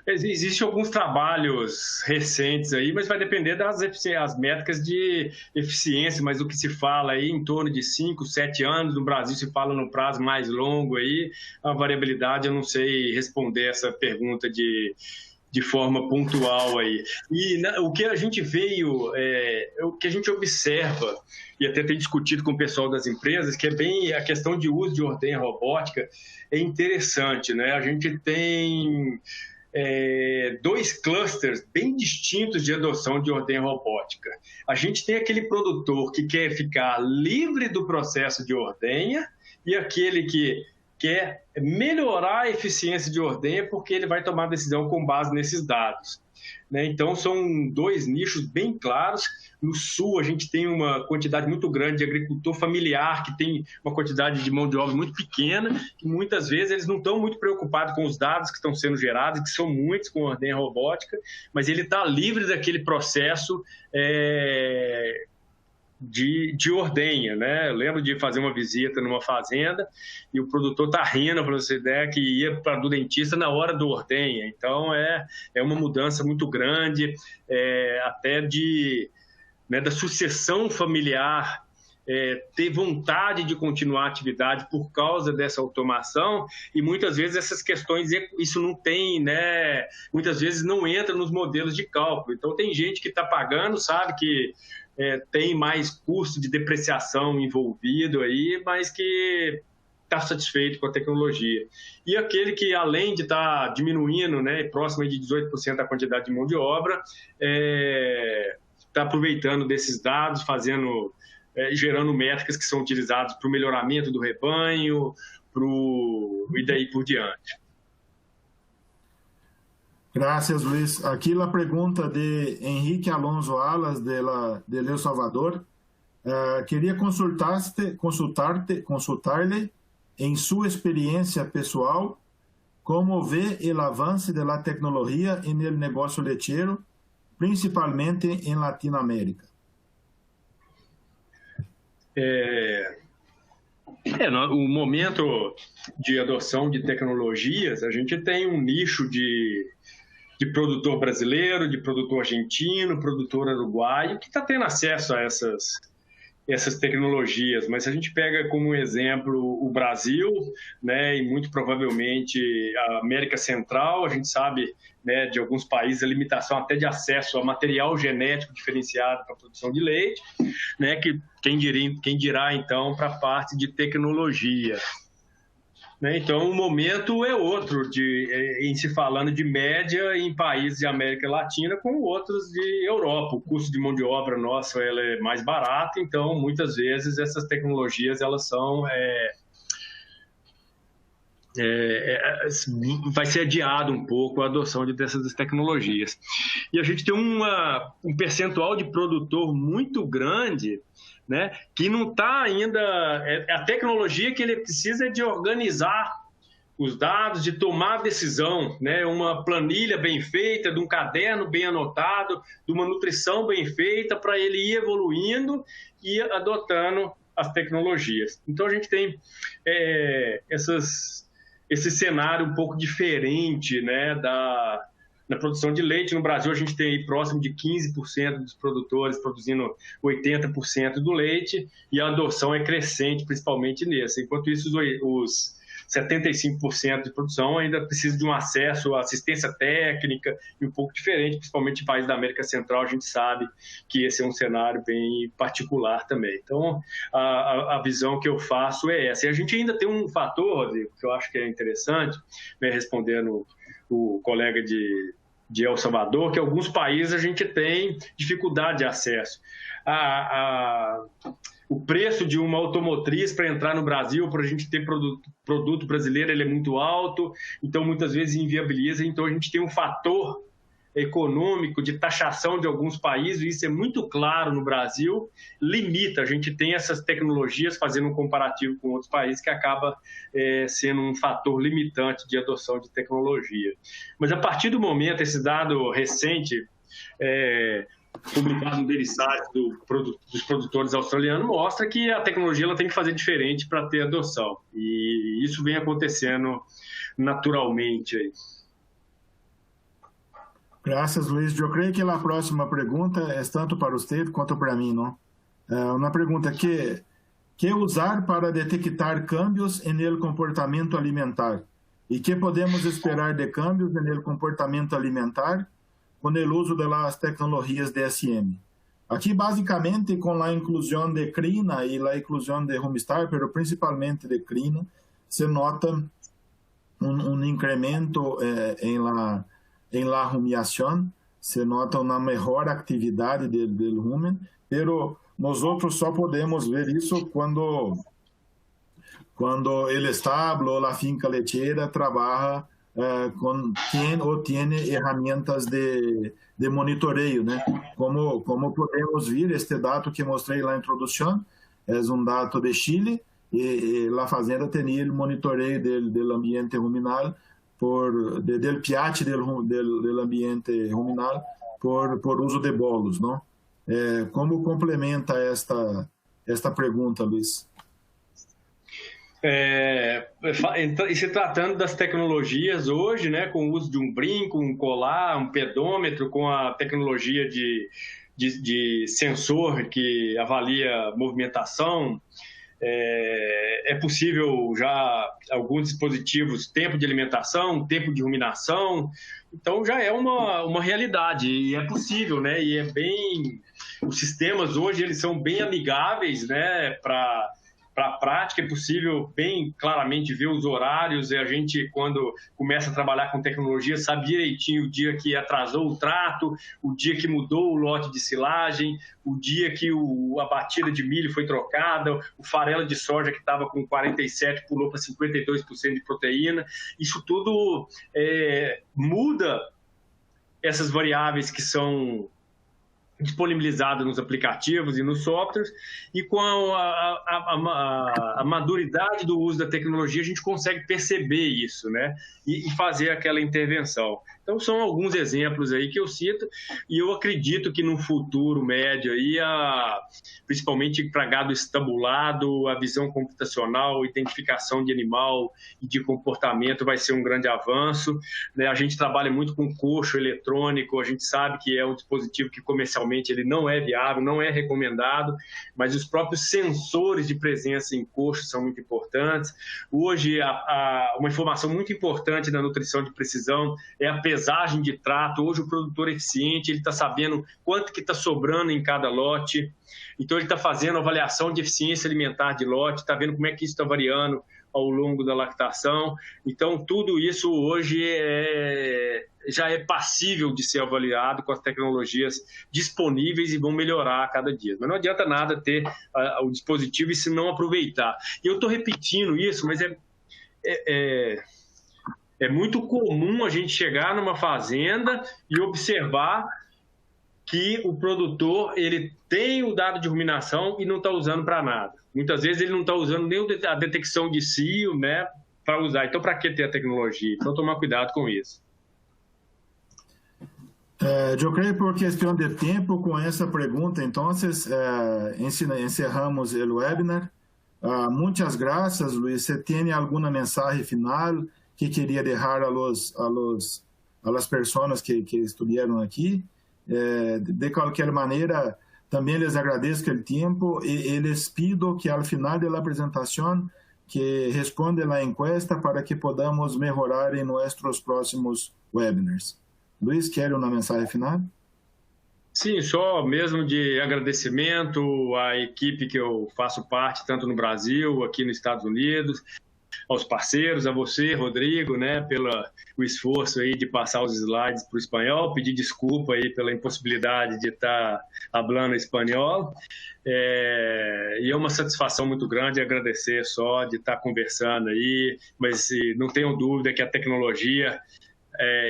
Existem alguns trabalhos recentes aí, mas vai depender das as métricas de eficiência, mas o que se fala aí em torno de 5, 7 anos, no Brasil se fala no prazo mais longo aí, a variabilidade eu não sei responder essa pergunta de forma pontual aí. E o que a gente o que a gente observa, e até tem discutido com o pessoal das empresas, que é bem a questão de uso de ordenha robótica, é interessante, né? A gente tem 2 clusters bem distintos de adoção de ordenha robótica. A gente tem aquele produtor que quer ficar livre do processo de ordenha e aquele que quer melhorar a eficiência de ordenha porque ele vai tomar decisão com base nesses dados. Né? Então, são 2 nichos bem claros. No Sul, a gente tem uma quantidade muito grande de agricultor familiar, que tem uma quantidade de mão de obra muito pequena, que muitas vezes eles não estão muito preocupados com os dados que estão sendo gerados, que são muitos com ordenha robótica, mas ele está livre daquele processo de ordenha, né? Eu lembro de fazer uma visita numa fazenda e o produtor tá rindo, para você ideia, que ia para o dentista na hora do ordenha. Então, é uma mudança muito grande, até da sucessão familiar, ter vontade de continuar a atividade por causa dessa automação, e muitas vezes essas questões, isso não tem, né? Muitas vezes não entra nos modelos de cálculo. Então, tem gente que está pagando, sabe que tem mais custo de depreciação envolvido aí, mas que está satisfeito com a tecnologia. E aquele que, além de estar diminuindo, né, próximo de 18% da quantidade de mão de obra, está aproveitando desses dados, gerando métricas que são utilizadas para o melhoramento do rebanho, e daí por diante. Gracias, Luis. Aquí la pregunta de Enrique Alonso Alas, de El Salvador. Quería consultarle en su experiencia pessoal, cómo ve el avance de la tecnología en el negocio lechero, principalmente en Latinoamérica. No momento de adoção de tecnologias, a gente tem um nicho de produtor brasileiro, de produtor argentino, produtor uruguaio, que está tendo acesso a essas tecnologias. Mas se a gente pega como exemplo o Brasil, né, e muito provavelmente a América Central, a gente sabe, né, de alguns países a limitação até de acesso a material genético diferenciado para a produção de leite, né, que quem dirá então para a parte de tecnologia. Então, o momento é outro, em se falando de média em países de América Latina com outros de Europa. O custo de mão de obra nosso é mais barato, então, muitas vezes, essas tecnologias elas são... vai ser adiado um pouco a adoção dessas tecnologias. E a gente tem um percentual de produtor muito grande, né, que não está ainda... a tecnologia que ele precisa de organizar os dados, de tomar decisão, né, uma planilha bem feita, de um caderno bem anotado, de uma nutrição bem feita, para ele ir evoluindo e adotando as tecnologias. Então, a gente tem esse cenário um pouco diferente, né, na produção de leite. No Brasil, a gente tem aí próximo de 15% dos produtores produzindo 80% do leite, e a adoção é crescente, principalmente nesse. Enquanto isso, os 75% de produção ainda precisa de um acesso à assistência técnica e um pouco diferente, principalmente em países da América Central. A gente sabe que esse é um cenário bem particular também. Então, a visão que eu faço é essa. E a gente ainda tem um fator, Rodrigo, que eu acho que é interessante, né, respondendo o colega de El Salvador, que alguns países a gente tem dificuldade de acesso. O preço de uma automotriz para entrar no Brasil, para a gente ter produto brasileiro, ele é muito alto, então muitas vezes inviabiliza. Então a gente tem um fator econômico de taxação de alguns países, e isso é muito claro no Brasil, limita. A gente tem essas tecnologias, fazendo um comparativo com outros países, que acaba sendo um fator limitante de adoção de tecnologia. Mas a partir do momento, esse dado recente, publicado no Daily Science dos produtores australianos, mostra que a tecnologia ela tem que fazer diferente para ter adoção. E isso vem acontecendo naturalmente aí. Graças, Luiz. Eu creio que a próxima pergunta é tanto para você quanto para mim, não? Uma pergunta que usar para detectar cambios no comportamento alimentar e que podemos esperar de cambios no comportamento alimentar com o uso das tecnologias DSM. Aqui, basicamente, com a inclusão de crina e a inclusão de Homestar, mas principalmente de crina, se nota incremento em la rumiação, se nota uma melhor atividade do rumen, pero nós só podemos ver isso quando o estábulo ou a finca lecheira trabalha tem ferramentas de monitoreio, né? Como podemos ver, este dado que mostrei na introdução é dado de Chile, e a fazenda tem o monitoreio do ambiente ruminal del pH del ambiente ruminal por uso de bolos, não? Como complementa esta pergunta, Luiz? E se tratando das tecnologias hoje, né, com o uso de um brinco, um colar, um pedômetro, com a tecnologia de sensor que avalia movimentação, é possível já alguns dispositivos, tempo de alimentação, tempo de ruminação, então já é uma realidade e é possível, né? E os sistemas hoje eles são bem amigáveis, né, para a prática. É possível bem claramente ver os horários, e a gente, quando começa a trabalhar com tecnologia, sabe direitinho o dia que atrasou o trato, o dia que mudou o lote de silagem, o dia que a batida de milho foi trocada, o farelo de soja que estava com 47% pulou para 52% de proteína. Isso tudo muda essas variáveis que são disponibilizado nos aplicativos e nos softwares, e com a maturidade do uso da tecnologia a gente consegue perceber isso, né? E fazer aquela intervenção. Então são alguns exemplos aí que eu cito, e eu acredito que no futuro médio aí, principalmente para gado estabulado, a visão computacional, identificação de animal e de comportamento vai ser um grande avanço, né? A gente trabalha muito com coxo eletrônico, a gente sabe que é um dispositivo que comercialmente ele não é viável, não é recomendado, mas os próprios sensores de presença em coxo são muito importantes. Hoje, uma informação muito importante na nutrição de precisão é a pesagem de trato. Hoje o produtor eficiente, ele está sabendo quanto que está sobrando em cada lote, então ele está fazendo avaliação de eficiência alimentar de lote, está vendo como é que isso está variando ao longo da lactação. Então tudo isso hoje já é passível de ser avaliado com as tecnologias disponíveis e vão melhorar a cada dia. Mas não adianta nada ter o dispositivo e se não aproveitar. E eu estou repetindo isso, mas é muito comum a gente chegar numa fazenda e observar que o produtor ele tem o dado de ruminação e não está usando para nada. Muitas vezes ele não está usando nem a detecção de cio, né, para usar. Então, para que ter a tecnologia? Então, tomar cuidado com isso. Eu creio por questão de tempo com essa pergunta, então, encerramos o webinar. Muitas graças, Luiz. Você tem alguma mensagem final que queria deixar a las pessoas que estiveram aqui? De qualquer maneira, também les agradeço o tempo e les pido que ao final da apresentação que responda a encuesta para que podamos melhorar em nossos próximos webinars. Luiz, quer uma mensagem final? Sim, só mesmo de agradecimento à equipe que eu faço parte, tanto no Brasil, aqui nos Estados Unidos, aos parceiros, a você, Rodrigo, né, pelo esforço aí de passar os slides para o espanhol, pedir desculpa aí pela impossibilidade de estar falando espanhol, e é uma satisfação muito grande agradecer só de estar conversando aí, mas não tenham dúvida que a tecnologia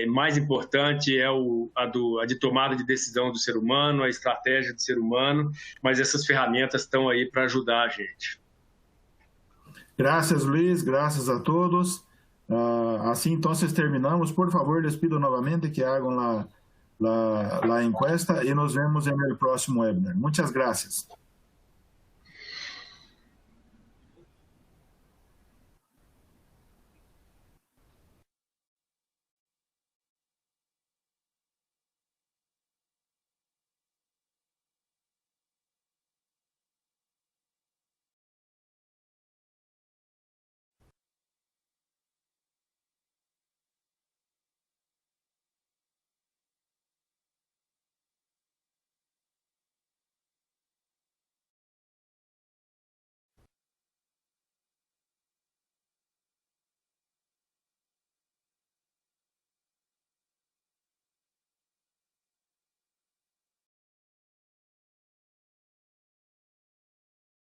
mais importante é a de tomada de decisão do ser humano, a estratégia do ser humano, mas essas ferramentas estão aí para ajudar a gente. Graças, Luiz, graças a todos. Assim, então, terminamos. Por favor, les pido novamente que hagam a encuesta e nos vemos no próximo webinar. Muitas graças.